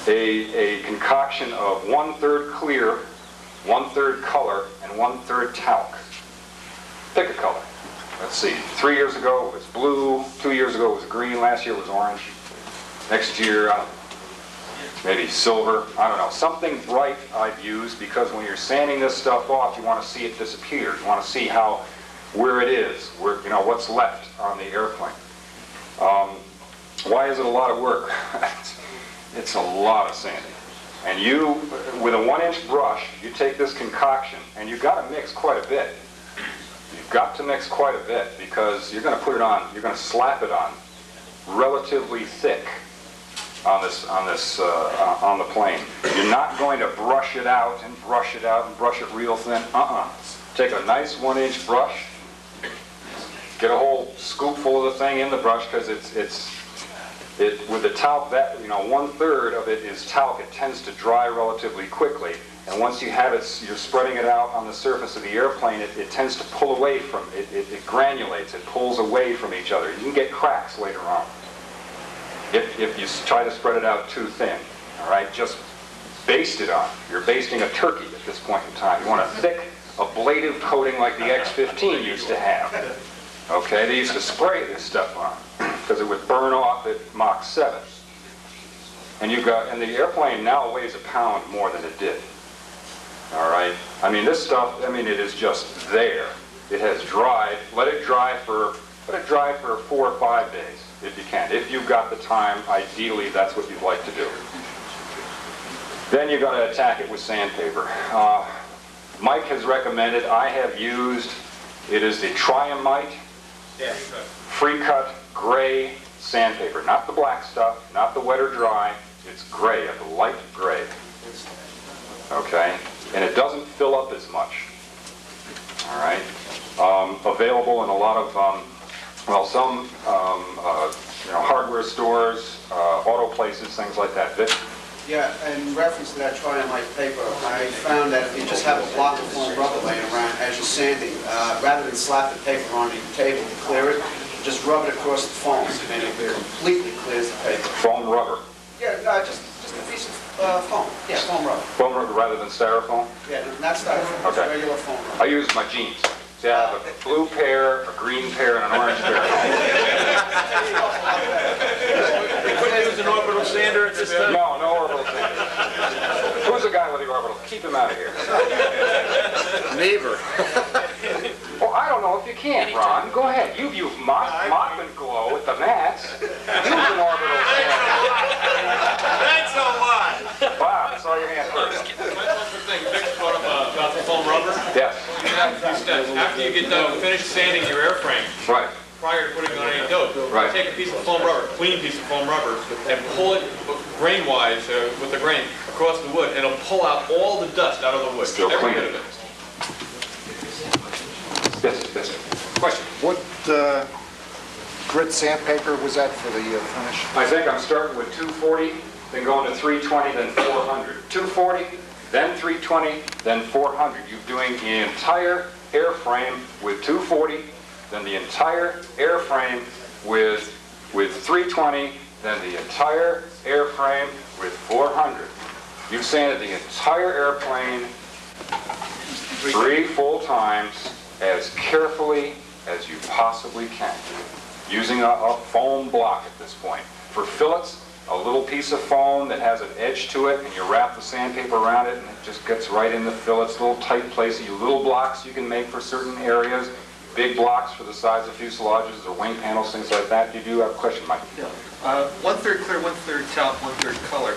a concoction of 1/3 clear, 1/3 color, and 1/3 talc. Pick a color. Let's see, 3 years ago it was blue, 2 years ago it was green, last year it was orange. Next year, maybe silver, I don't know. Something bright I've used because when you're sanding this stuff off, you want to see it disappear. You want to see where it is, what's left on the airplane. Why is it a lot of work? It's a lot of sanding. And you, with a 1-inch brush, you take this concoction, and you've got to mix quite a bit. You've got to mix quite a bit because you're going to put it on, you're going to slap it on relatively thick on the plane. You're not going to brush it out and brush it out and brush it real thin. Take a nice 1-inch brush, get a whole scoopful of the thing in the brush because with the talc, that 1/3 of it is talc. It tends to dry relatively quickly, and once you have it, you're spreading it out on the surface of the airplane. It tends to pull away from it. It granulates. It pulls away from each other. You can get cracks later on if you try to spread it out too thin. All right, just baste it on. You're basting a turkey at this point in time. You want a thick, ablative coating like the X-15 used to have. Okay, they used to spray this stuff on because it would burn off at Mach 7. And the airplane now weighs a pound more than it did. All right, I mean this stuff. I mean it is just there. It has dried. Let it dry for 4 or 5 days if you can. If you've got the time, ideally that's what you'd like to do. Then you've got to attack it with sandpaper. Mike has recommended. I have used. It is the Triamite. Yeah. Free cut gray sandpaper, not the black stuff, not the wet or dry. It's gray, a light gray. Okay, and it doesn't fill up as much. All right, available in a lot of some hardware stores, auto places, things like that. Vic? Yeah, in reference to that Triamite paper, I found that if you just have a block of foam rubber laying around as you're sanding, rather than slap the paper onto your table to clear it, just rub it across the foam, and it completely clears the paper. Foam rubber? Yeah, just a piece of foam. Yeah, foam rubber. Foam rubber rather than styrofoam? Yeah, not styrofoam, okay. It's regular foam rubber. I use my jeans. See, I have a blue pair, a green pair, and an orange pair. You couldn't use an orbital sander at this time? No orbital sander. Who's the guy with the orbital? Keep him out of here. Neighbor. Well, I don't know if you can, Ron. Go ahead. You've used mop and glow with the mats. Use an orbital sander. Thanks a lot. Bob, I saw your hand first. Vic brought up about the foam rubber. Yes. You have a few steps. After you get done, finish sanding your airframe. Right. Prior to putting on any dope, right. Take a piece of foam rubber, clean piece of foam rubber, and pull it grain-wise with the grain across the wood, and it'll pull out all the dust out of the wood. Still every clean. bit of it. Yes. Question. What grit sandpaper was that for the finish? I think I'm starting with 240, then going to 320, then 400. 240, then 320, then 400. You're doing the entire airframe with 240, then the entire airframe with 320, then the entire airframe with 400. You've sanded the entire airplane 3 full times as carefully as you possibly can, using a foam block at this point. For fillets, a little piece of foam that has an edge to it, and you wrap the sandpaper around it, and it just gets right in the fillets, little tight places. Little blocks you can make for certain areas, big blocks for the size of fuselages or wing panels, things like that. You do have a question, Mike? Yeah. 1/3 clear, 1/3 talc, 1/3 color.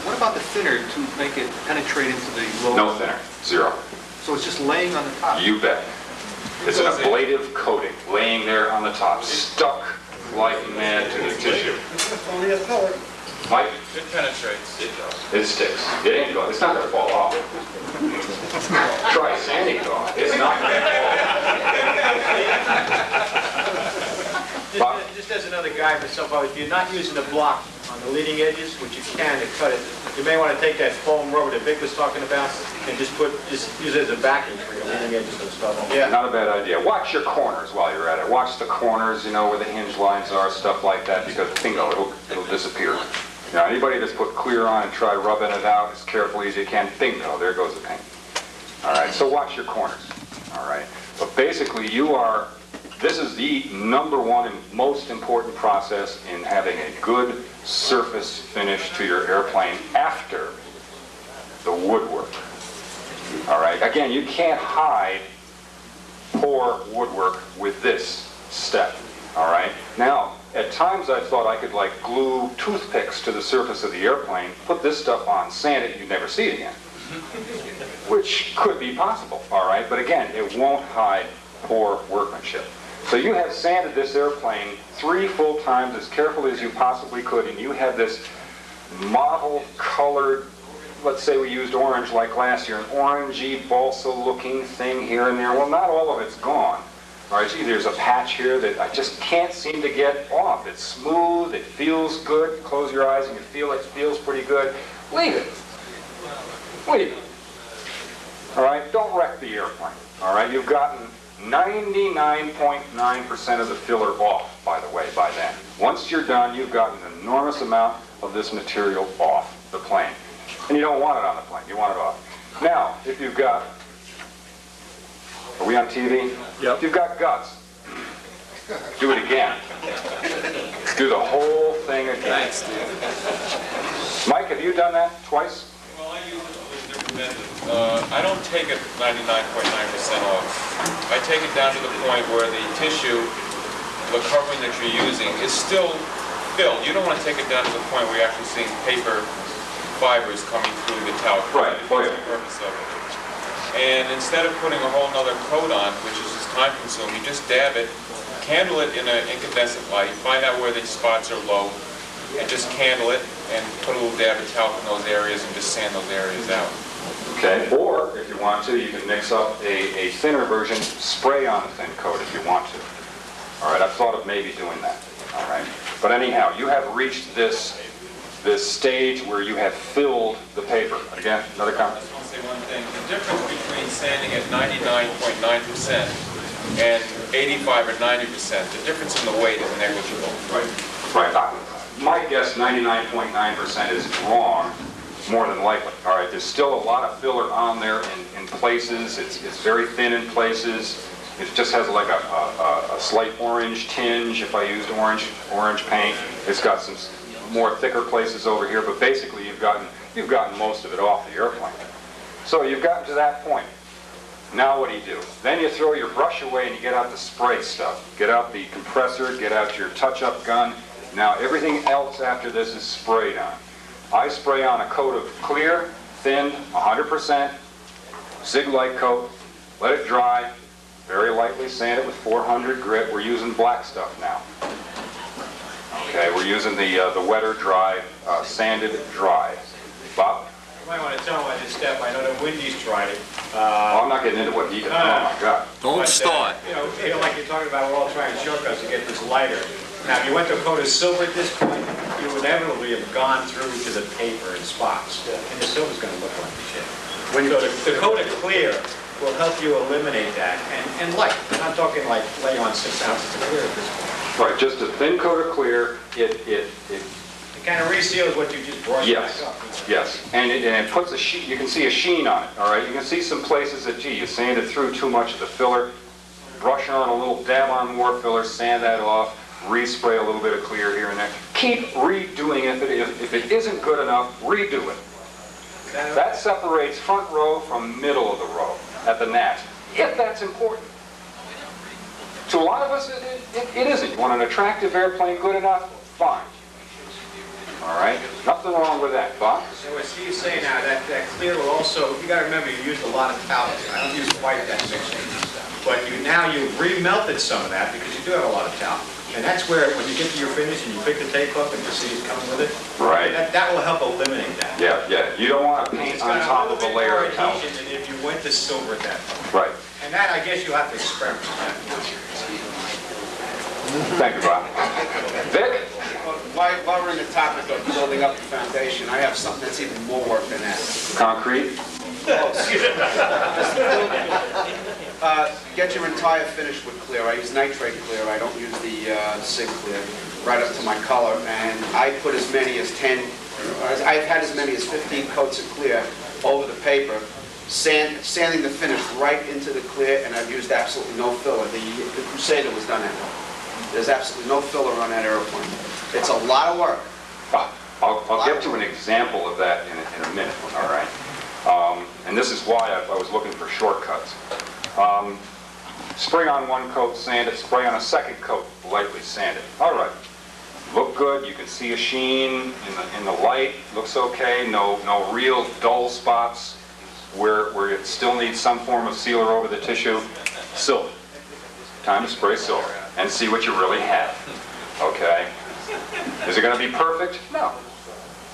What about the thinner to make it penetrate into the lower? No thinner, 0. So it's just laying on the top? You bet. It's an ablative coating laying there on the top, stuck like mad to the tissue. Only a color. Mike? It penetrates. It sticks. It ain't going. It's not going to fall off. Try sanding it off. It's not going to fall off. Just as another guide for somebody, if you're not using a block on the leading edges, which you can to cut it, you may want to take that foam rubber that Vic was talking about and just use it as a backing for your leading edges and stuff. Yeah, not a bad idea. Watch your corners while you're at it. Watch the corners, you know, where the hinge lines are, stuff like that, because bingo, it'll disappear. You know, anybody that's put clear on and try rubbing it out as carefully as you can, bingo, there goes the paint. All right, so watch your corners. All right, but basically this is the #1 and most important process in having a good surface finish to your airplane after the woodwork. All right, again, you can't hide poor woodwork with this step. All right, now at times I thought I could like glue toothpicks to the surface of the airplane, put this stuff on, sand it, and you'd never see it again. Which could be possible, all right, but again, it won't hide poor workmanship. So you have sanded this airplane 3 full times as carefully as you possibly could, and you have this model colored, let's say we used orange like last year, an orangey balsa looking thing here and there. Well, not all of it's gone. All right, gee, there's a patch here that I just can't seem to get off. It's smooth, it feels good. Close your eyes and you feel it feels pretty good. Leave it. Leave it. All right, don't wreck the airplane. All right, you've gotten 99.9% of the filler off, by the way, by then. Once you're done, you've gotten an enormous amount of this material off the plane. And you don't want it on the plane, you want it off. Now, if you've got, are we on TV? Yep. If you've got guts, do it again. Do the whole thing again. Thanks, Steve. Mike, have you done that twice? Well, I use different methods. I don't take it 99.9% off. I take it down to the point where the tissue, the covering that you're using, is still filled. You don't want to take it down to the point where you're actually seeing paper fibers coming through the talc. Right. That's the purpose of it. And instead of putting a whole nother coat on, which is just time consuming, you just dab it, candle it in an incandescent light, find out where the spots are low, and just candle it and put a little dab of talc in those areas and just sand those areas out. Okay, or if you want to, you can mix up a thinner version, spray on a thin coat if you want to. All right, I've thought of maybe doing that. All right, but anyhow, you have reached this stage where you have filled the paper. Again, another comment? I just want to say one thing. The difference between sanding at 99.9% and 85 or 90%, the difference in the weight is negligible. Right. My guess, 99.9% is wrong, more than likely. All right, there's still a lot of filler on there in places. It's very thin in places. It just has like a slight orange tinge if I used orange paint. It's got some more thicker places over here, but basically you've gotten most of it off the airplane. So you've gotten to that point. Now what do? Then you throw your brush away and you get out the spray stuff. Get out the compressor, get out your touch-up gun. Now everything else after this is sprayed on. I spray on a coat of clear, thinned, 100%, Zig-like coat, let it dry, very lightly sand it with 400 grit. We're using black stuff now. Okay, we're using the wetter dry, sanded dry. Bob? You might want to tell him I did step. I know that Wendy's tried it. Oh, I'm not getting into what he can, oh my God. But, you know, like you're talking about, we're all trying shortcuts to get this lighter. Now, if you went to a coat of silver at this point, you would inevitably have gone through to the paper in spots. And the silver's going to look like shit. So the coat of clear will help you eliminate that. And light. I'm not talking like lay on 6 ounces of clear at this point. Right, just a thin coat of clear, it kind of reseals what you just brushed back up. Yes, and it puts a sheen, you can see a sheen on it, all right? You can see some places that, gee, you sanded through too much of the filler, brush on a little, dab on more filler, sand that off, respray a little bit of clear here and there. Keep redoing it. If it isn't good enough, redo it. That separates front row from middle of the row at the nats, if that's important. To a lot of us, it isn't. You want an attractive airplane good enough? Fine. All right, nothing wrong with that, Bob. So what Steve's saying now, that clear will also, you got to remember, you used a lot of talc. I don't use quite that mixture. But now you've remelted some of that because you do have a lot of talc. And that's where, when you get to your finish and you pick the tape up and you see it coming with it, right? That will help eliminate that. Yeah. You don't want to paint on top of a layer of talc. Than if you went to silver at that point. Right. And that, I guess, you'll have to experiment with that. Thank you, Bob. Vic? While we're in the topic of building up the foundation, I have something that's even more work than that. Concrete? Get your entire finish with clear. I use nitrate clear. I don't use the SIG clear. Right up to my color. And I put as many as 10, I've had as many as 15 coats of clear over the paper, sanding the finish right into the clear, and I've used absolutely no filler. The Crusader was done that way. There's absolutely no filler on that airplane. It's a lot of work. I'll get to an example of that in a minute, all right? And this is why I was looking for shortcuts. Spray on one coat, sand it, spray on a second coat, lightly sand it. All right, look good, you can see a sheen in the light, looks okay, no real dull spots where it still needs some form of sealer over the tissue. Silver, time to spray silver and see what you really have, okay? Is it going to be perfect? No.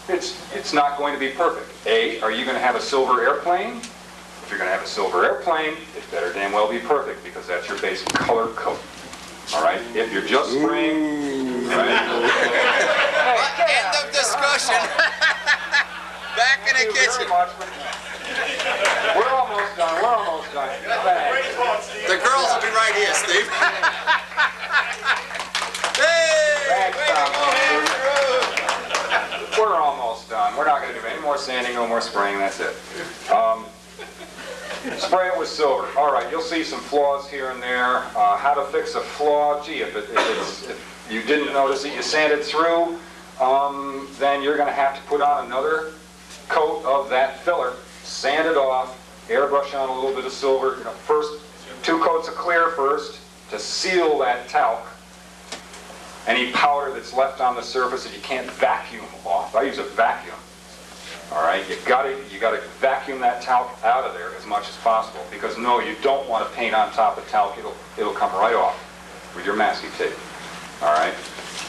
It's not going to be perfect. A, are you going to have a silver airplane? If you're going to have a silver airplane, it better damn well be perfect because that's your basic color coat. All right? If you're just spraying... Right? End of discussion. Back in the kitchen. We're almost done. The girls will be right here, Steve. We're almost done. We're not going to do any more sanding, no more spraying, that's it. Spray it with silver. All right, you'll see some flaws here and there. How to fix a flaw? Gee, if you didn't notice it, you sanded through, then you're going to have to put on another coat of that filler, sand it off, airbrush on a little bit of silver. First, 2 coats of clear first to seal that talc. Any powder that's left on the surface that you can't vacuum off. I use a vacuum. All right, you got to vacuum that talc out of there as much as possible because no, you don't want to paint on top of talc. It'll come right off with your masking tape. All right,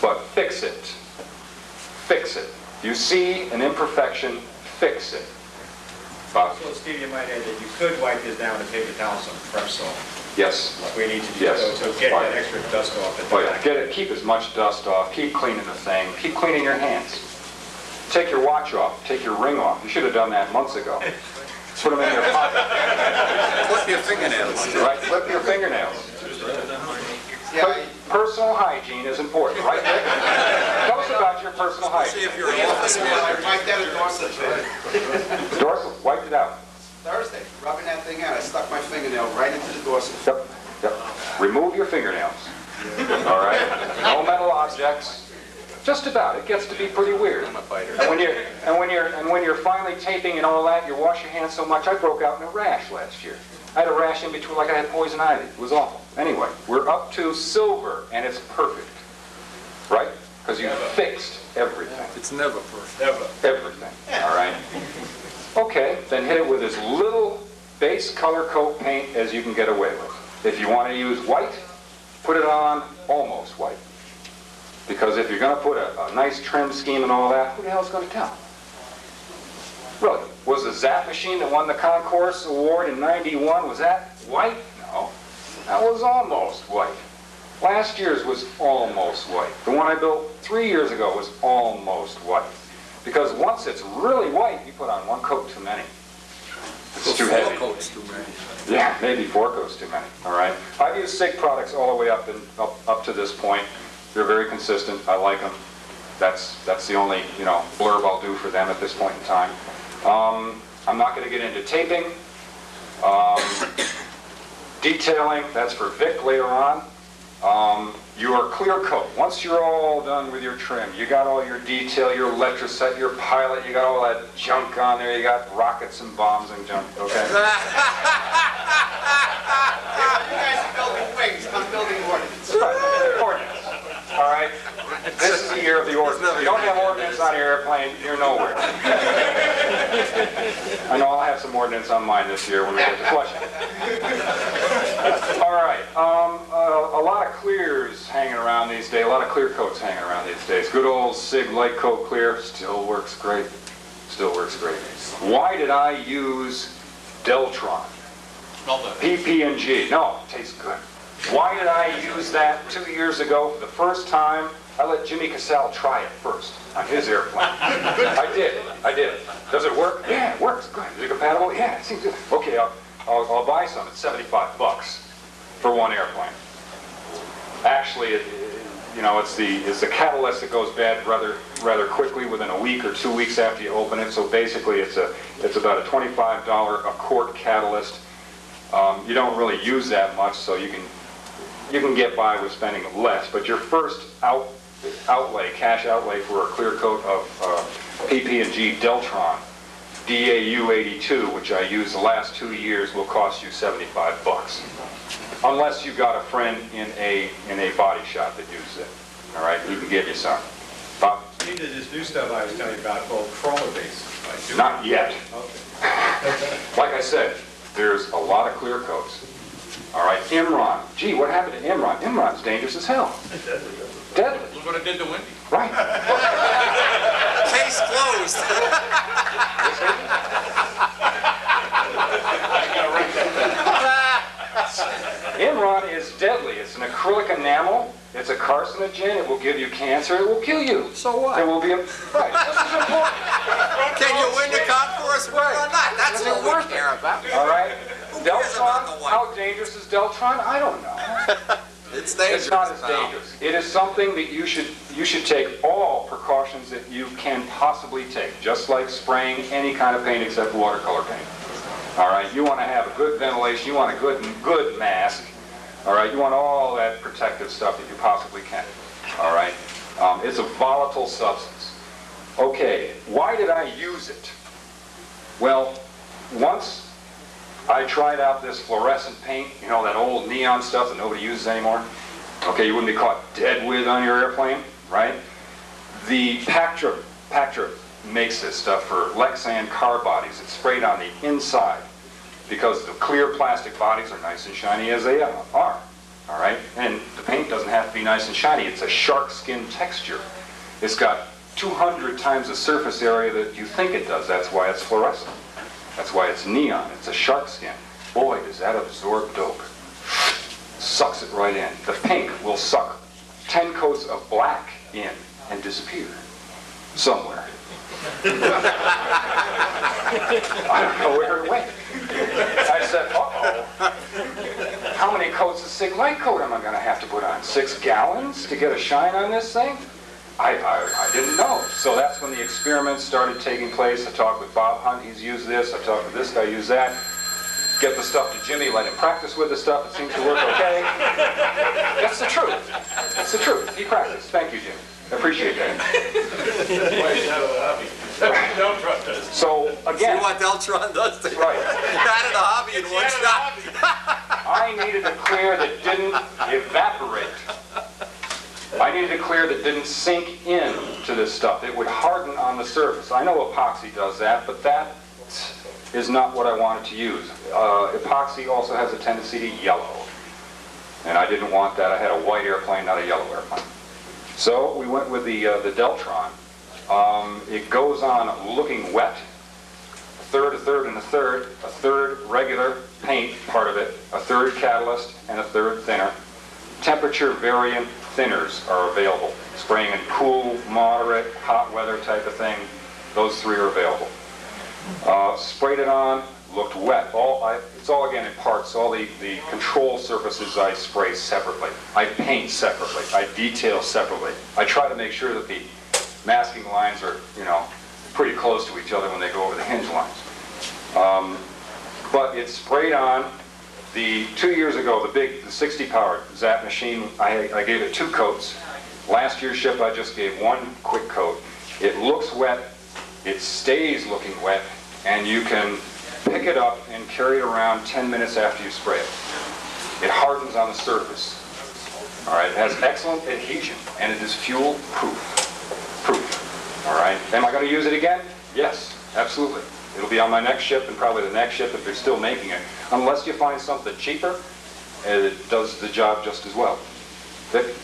but fix it. Fix it. You see an imperfection, fix it. Bob? So, Steve, you might add that you could wipe this down with a paper towel, some fresh salt. Yes. Like we need to do, yes. so get that extra dust off the back. Keep as much dust off. Keep cleaning the thing. Keep cleaning your hands. Take your watch off. Take your ring off. You should have done that months ago. Put them in your pocket. Flip your fingernails. Right, flip your fingernails. Personal hygiene is important, right, Rick? Tell us about your personal hygiene. See if you're an office man. I wiped that endorsement. Dorsal, wiped it out. Thursday, rubbing that thing out, I stuck my fingernail right into the dorsal. Yep. Remove your fingernails. All right? No metal objects. Just about. It gets to be pretty weird. I'm a fighter. And when you're finally taping and all that, you wash your hands so much, I broke out in a rash last year. I had a rash in between like I had poison ivy. It was awful. Anyway, we're up to silver, and it's perfect. Right? Because you fixed everything. It's never perfect. Never. Everything. All right? Okay, then hit it with as little base color coat paint as you can get away with. If you want to use white, put it on almost white. Because if you're going to put a nice trim scheme and all that, who the hell's going to tell? Really? Was the Zap machine that won the Concourse Award in '91, was that white? No. That was almost white. Last year's was almost white. The one I built 3 years ago was almost white. Because once it's really white, you put on one coat too many. It's too heavy. 4 coats too many. Yeah, maybe 4 coats too many, all right? I've used SIG products all the way up to this point. They're very consistent. I like them. That's the only, blurb I'll do for them at this point in time. I'm not going to get into taping. Detailing, that's for Vic later on. Your clear coat, once you're all done with your trim, you got all your detail, your electroset, your pilot, you got all that junk on there, you got rockets and bombs and junk, okay? You guys are building wings, I'm building ordnance. Right, ordnance, all right? This is the year of the ordnance. If you don't have ordnance on your airplane, you're nowhere. I know I'll have some ordnance on mine this year when we get to Flushing. All right, a lot of clears hanging around these days, a lot of clear coats hanging around these days. Good old SIG light coat clear still works great. Still works great. Why did I use Deltron? PP&G. No, it tastes good. Why did I use that 2 years ago for the first time? I let Jimmy Casale try it first on his airplane. I did. Does it work? Yeah, it works. Good. Is it compatible? Yeah, it seems good. Okay, I'll buy some. It's $75 for one airplane. Actually, it's the catalyst that goes bad rather quickly, within a week or 2 weeks after you open it. So basically, it's about a $25 a quart catalyst. You don't really use that much, so you can get by with spending less. But your first cash outlay for a clear coat of PP&G Deltron DAU 82, which I used the last 2 years, will cost you $75. Unless you've got a friend in a body shop that uses it. All right, he can give you some. Bob? He did this new stuff I was telling you about called chroma-based. Not yet. Okay. Like I said, there's a lot of clear coats. All right, Imron. Gee, what happened to Imron? Imron's dangerous as hell. Deadly. Look what it did to Wendy. Right. Case closed. Imron is deadly. It's an acrylic enamel. It's a carcinogen. It will give you cancer. It will kill you. So what? It will be right. This is important. Can you win the concourse or not? That's what we care about. All right. Deltron. How dangerous is Deltron? I don't know. It's dangerous. It's not as dangerous. It is something that you should take all precautions that you can possibly take, just like spraying any kind of paint except watercolor paint. All right. You want to have a good ventilation. You want a good mask. All right. You want all that protective stuff that you possibly can. All right. It's a volatile substance. Okay. Why did I use it? Well, once I tried out this fluorescent paint, that old neon stuff that nobody uses anymore. Okay, you wouldn't be caught dead with on your airplane, right? The Pactra makes this stuff for Lexan car bodies. It's sprayed on the inside because the clear plastic bodies are nice and shiny as they are, all right? And the paint doesn't have to be nice and shiny. It's a shark skin texture. It's got 200 times the surface area that you think it does. That's why it's fluorescent. That's why it's neon. It's a shark skin. Boy, does that absorb dope. Sucks it right in. The pink will suck 10 coats of black in and disappear somewhere. I don't know where it went. I said, uh-oh. How many coats of SIG light coat am I going to have to put on? 6 gallons to get a shine on this thing? I didn't know. So that's when the experiments started taking place. I talked with Bob Hunt, he's used this. I talked with this guy, used that. Get the stuff to Jimmy, let him practice with the stuff. It seems to work okay. That's the truth. That's the truth. He practiced. Thank you, Jimmy. I appreciate that. Deltron does. So, again. See what Deltron does to you. Right. Out of the hobby in one shot. I needed a clear that didn't evaporate. I needed a clear that didn't sink in to this stuff. It would harden on the surface. I know epoxy does that, but that is not what I wanted to use. Epoxy also has a tendency to yellow. And I didn't want that. I had a white airplane, not a yellow airplane. So we went with the Deltron. It goes on looking wet. third, a third, and a third regular paint, part of it, a third catalyst, and a third thinner. Temperature variant thinners are available. Spraying in cool, moderate, hot weather type of thing, those three are available. Sprayed it on, looked wet. It's all again in parts. All the control surfaces I spray separately. I paint separately. I detail separately. I try to make sure that the masking lines are, pretty close to each other when they go over the hinge lines. But it's sprayed on. 2 years ago, the 60 power Zap machine, I gave it 2 coats. Last year's ship, I just gave 1 quick coat. It looks wet, it stays looking wet, and you can pick it up and carry it around 10 minutes after you spray it. It hardens on the surface. All right, it has excellent adhesion, and it is fuel proof. All right, am I going to use it again? Yes, absolutely. It'll be on my next ship and probably the next ship if they're still making it. Unless you find something cheaper, it does the job just as well. Vic?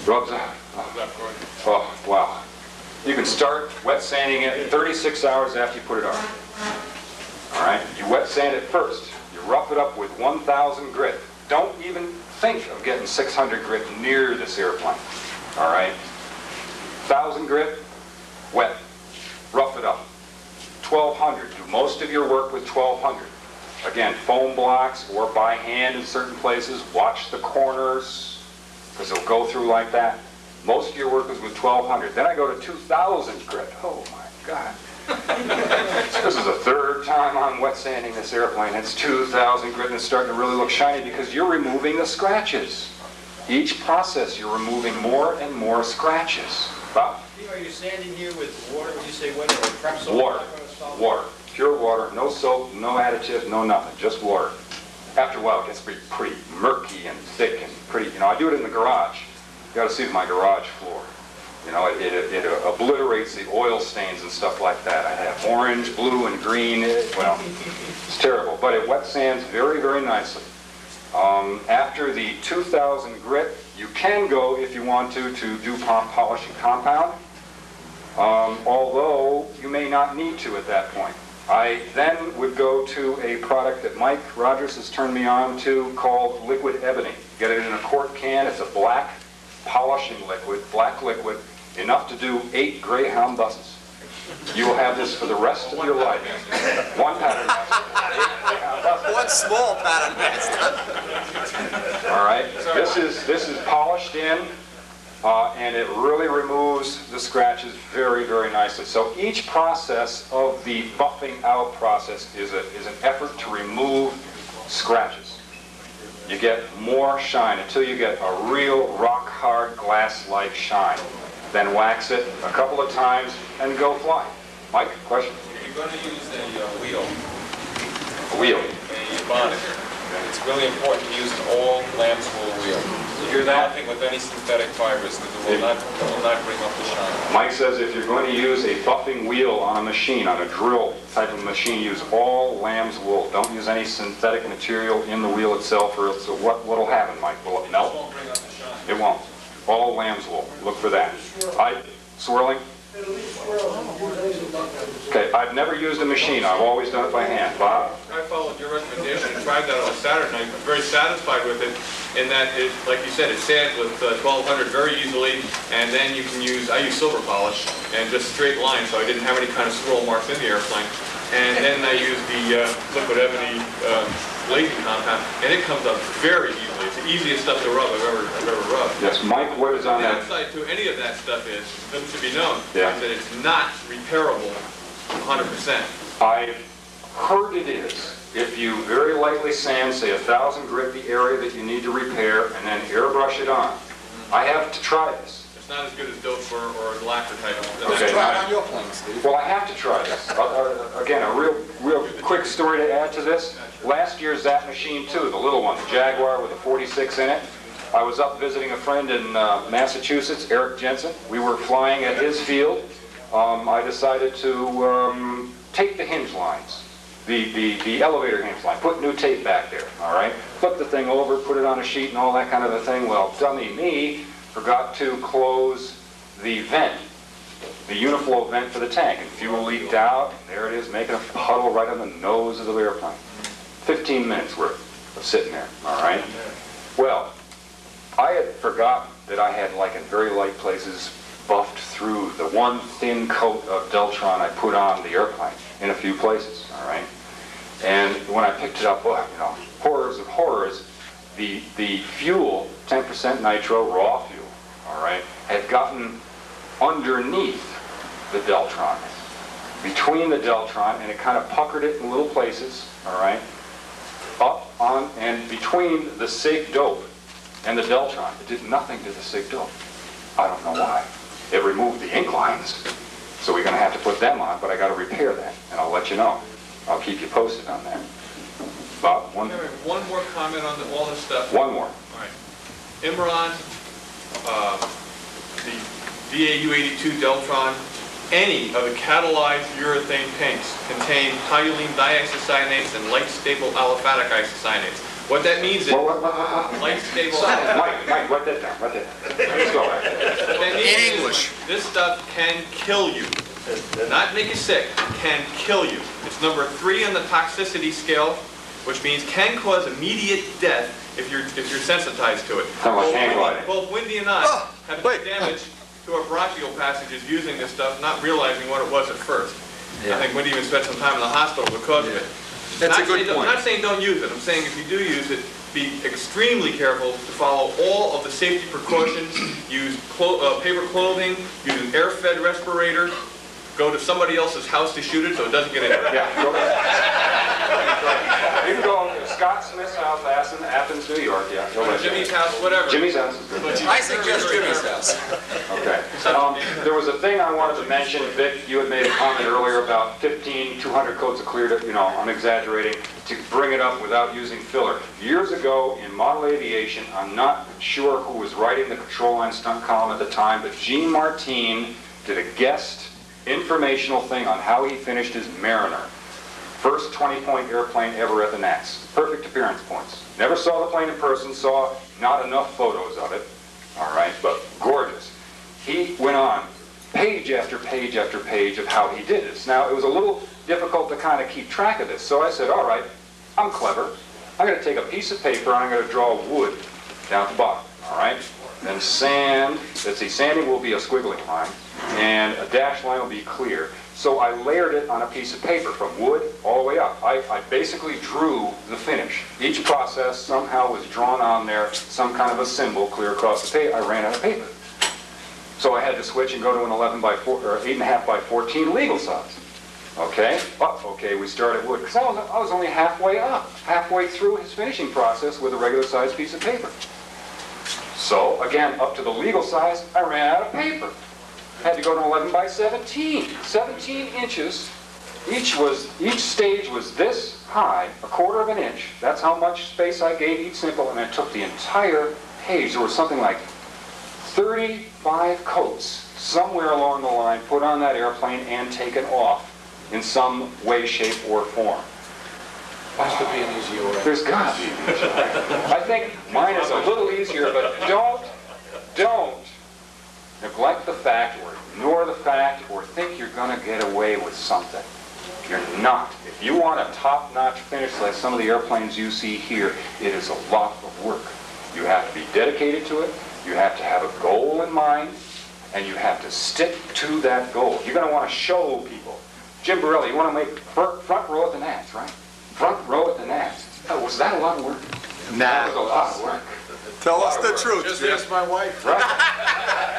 Rubs out. Oh, wow. You can start wet sanding it 36 hours after you put it on. All right? You wet sand it first. You rough it up with 1,000 grit. Don't even think of getting 600 grit near this airplane. All right? 1,000 grit, wet. Rough it up. 1,200. Do most of your work with 1,200. Again, foam blocks or by hand in certain places. Watch the corners, because they'll go through like that. Most of your work is with 1,200. Then I go to 2,000 grit. Oh my God. This is the 3rd time I'm wet sanding this airplane. It's 2,000 grit and it's starting to really look shiny because you're removing the scratches. Each process you're removing more and more scratches. Bob? Are you sanding here with water? Would you say what? Or prep soap? Water. Water. Pure water. No soap, no additives, no nothing. Just water. After a while, it gets pretty murky and thick and pretty. I do it in the garage. You got to see my garage floor. It obliterates the oil stains and stuff like that. I have orange, blue, and green. Well, it's terrible. But it wet sands very, very nicely. After the 2,000 grit, you can go, if you want to do polishing compound. Although you may not need to at that point. I then would go to a product that Mike Rogers has turned me on to called Liquid Ebony. Get it in a quart can. It's a black polishing liquid, black liquid, enough to do 8 Greyhound buses. You will have this for the rest of your life. One pattern master. One small pattern master. All right. This is polished in. And it really removes the scratches very, very nicely. So each process of the buffing out process is an effort to remove scratches. You get more shine until you get a real rock-hard glass-like shine. Then wax it a couple of times and go fly. Mike, question? If you're going to use a wheel, A bonnet, it's really important to use an all lamb's wool wheel. You hear that? Nothing with any synthetic fibers, because it will not bring up the shine. Mike says if you're going to use a buffing wheel on a machine, on a drill type of machine, use all lamb's wool. Don't use any synthetic material in the wheel itself, or else what'll happen, Mike? Will it melt? It won't bring up the shine. It won't. All lamb's wool. Look for that. Swirling? Okay, I've never used a machine. I've always done it by hand. Bob? I followed your recommendation and tried that on Saturday night. I'm very satisfied with it in that it, like you said, it sands with 1200 very easily, and then you can I use silver polish and just straight lines, so I didn't have any kind of swirl marks in the airplane. And then I used the Liquid Ebony glazing compound, and it comes up very easily. It's the easiest stuff to rub I've ever rubbed. Yes, Mike, what is on the that? upside to any of that stuff is, it should be known, Yeah. is that it's not repairable 100%. I've heard it is. If you very lightly sand, say 1,000 grit the area that you need to repair, and then airbrush it on. I have to try this. It's not as good as dope or lacquer type. Okay. Try it on your plane, Steve. Well, I have to try this. Again, a real quick story to add to this. Last year's Zap machine 2, the little one, the Jaguar with a 46 in it. I was up visiting a friend in Massachusetts, Eric Jensen. We were flying at his field. I decided to tape the hinge lines, the elevator hinge line, put new tape back there, all right? Flip the thing over, put it on a sheet and all that kind of a thing. Well, dummy me forgot to close the vent the uniflow vent for the tank, and fuel leaked out, and there it is, making a puddle right on the nose of the airplane. 15 minutes worth of sitting there, all right? Well, I had forgotten that I had, like in very light places, buffed through the one thin coat of Deltron I put on the airplane in a few places, all right? And when I picked it up, well, you know, horrors of horrors, the fuel, 10% nitro, raw fuel, all right, had gotten underneath the Deltron, between the Deltron, and it kind of puckered it in little places, all right, up on and between the SIG dope and the Deltron. It did nothing to the SIG dope. I don't know why. It removed the ink lines, so we're going to have to put them on, but I got to repair that, and I'll let you know. I'll keep you posted on that. Bob, one more comment on all this stuff. One more. All right. Imran, the DAU-82 Deltron, any of the catalyzed urethane paints contain toluene diisocyanates and light-stable aliphatic isocyanates. What that means is light-stable... Mike, write that down, write that down. Let's go. In English. This stuff can kill you. Not make you sick, can kill you. It's number 3 on the toxicity scale, which means can cause immediate death if you're sensitized to it. Both Wendy and I have been damaged to our bronchial passages using this stuff, not realizing what it was at first. I think Wendy even spent some time in the hospital because of it. That's a good point. I'm not saying don't use it. I'm saying if you do use it, be extremely careful to follow all of the safety precautions. Use paper clothing, use an air-fed respirator, go to somebody else's house to shoot it so it doesn't get in. You can go to Scott Smith's house, Athens, New York, yeah. Jimmy's house, whatever. Jimmy's house is good. I suggest Jimmy's house. Okay. There was a thing I wanted to mention. Vic, you had made a comment earlier about 200 coats of clear, I'm exaggerating, to bring it up without using filler. Years ago in model aviation, I'm not sure who was writing the control line stunt column at the time, but Gene Martine did a guest informational thing on how he finished his Mariner. First 20-point airplane ever at the Nats. Perfect appearance points. Never saw the plane in person, saw not enough photos of it, all right, but gorgeous. He went on page after page after page of how he did this. Now, it was a little difficult to kind of keep track of this, so I said, all right, I'm clever. I'm going to take a piece of paper and I'm going to draw wood down at the bottom, all right? Then sand, let's see, sanding will be a squiggly line, and a dashed line will be clear. So I layered it on a piece of paper from wood all the way up. I basically drew the finish. Each process somehow was drawn on there, some kind of a symbol clear across the page. I ran out of paper. So I had to switch and go to an 8.5 by 14 legal size. Okay, okay, we started wood, because I was only halfway through his finishing process with a regular size piece of paper. So again, up to the legal size, I ran out of paper. Had to go to 11 by 17, 17 inches. Each stage was this high, 1/4 of an inch. That's how much space I gave each sample, and I took the entire page. There was something like 35 coats somewhere along the line put on that airplane and taken off in some way, shape, or form. Has to be an easier way. There's got to be an easier way. I think mine is a little easier, but don't neglect the fact or ignore the fact or think you're going to get away with something. You're not. If you want a top-notch finish like some of the airplanes you see here, it is a lot of work. You have to be dedicated to it, you have to have a goal in mind, and you have to stick to that goal. You're going to want to show people. Jim Borelli, you want to make front row at the Nats, right? Front row at the Nats. Oh, was that a lot of work? That was a lot of work. Tell us the truth. Just ask my wife. Right?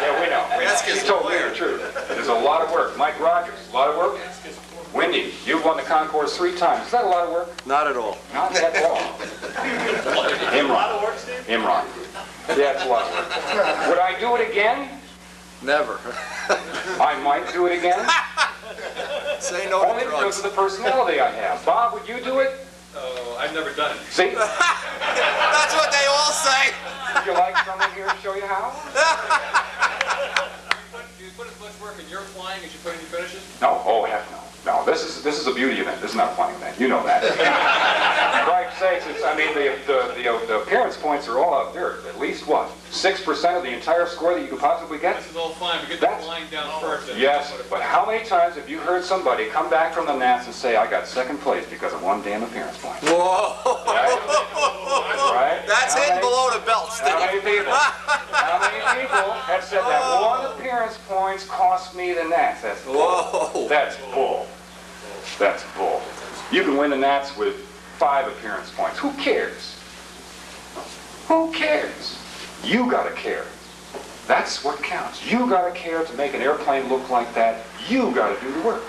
Yeah, we know. She told me the truth. There's a lot of work. Mike Rogers, a lot of work. Wendy, you've won the concourse 3 times. Is that a lot of work? Not at all. Not at all. Imran. Imran. Yeah, it's a lot of work. Would I do it again? Never. I might do it again. Say no Only because of the personality I have. Bob, would you do it? I've never done it. See? That's what they all say. Would you like someone here to show you how? Do you put as much work in your flying as you put in your finishes? No, oh heck no. No, this is a beauty event. This is not a flying event. You know that. For Christ's sakes, I mean, the appearance points are all out there. At least what? 6% of the entire score that you could possibly get? This is all fine, but get the line down first. Yes, but how many times have you heard somebody come back from the Nats and say, I got second place because of one damn appearance point? Whoa! Right? That's hitting below the belt, Steve. How many people have said that one appearance points cost me the Nats? That's bull. Whoa! That's bull. That's bull. You can win the Nats with 5 appearance points. Who cares? Who cares? You gotta care. That's what counts. You gotta care to make an airplane look like that. You gotta do the work.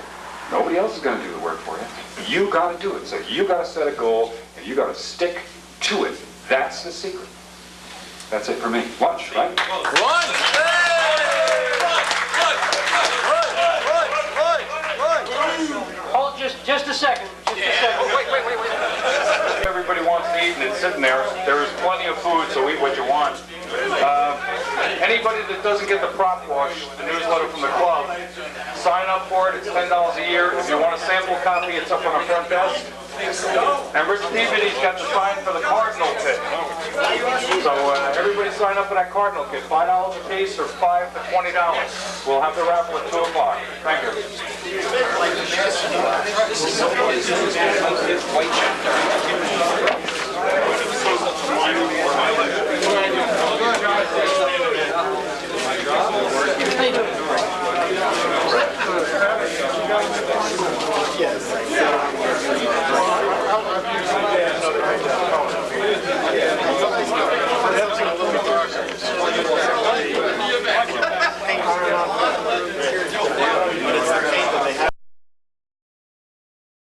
Nobody else is gonna do the work for you. You gotta do it. So you gotta set a goal and you gotta stick to it. That's the secret. That's it for me. Lunch, right? Hold just a second. Just a second. Wait. Everybody wants to eat and it's sitting there. There is plenty of food, so eat what you want. Anybody that doesn't get the prop wash, the newsletter from the club, sign up for it. It's $10 a year. If you want a sample copy, it's up on the front desk. And Rich Peabody's got the sign for the Cardinal kit. So everybody sign up for that Cardinal kit. $5 a piece or $5 to $20. We'll have the raffle at 2 o'clock. Thank you.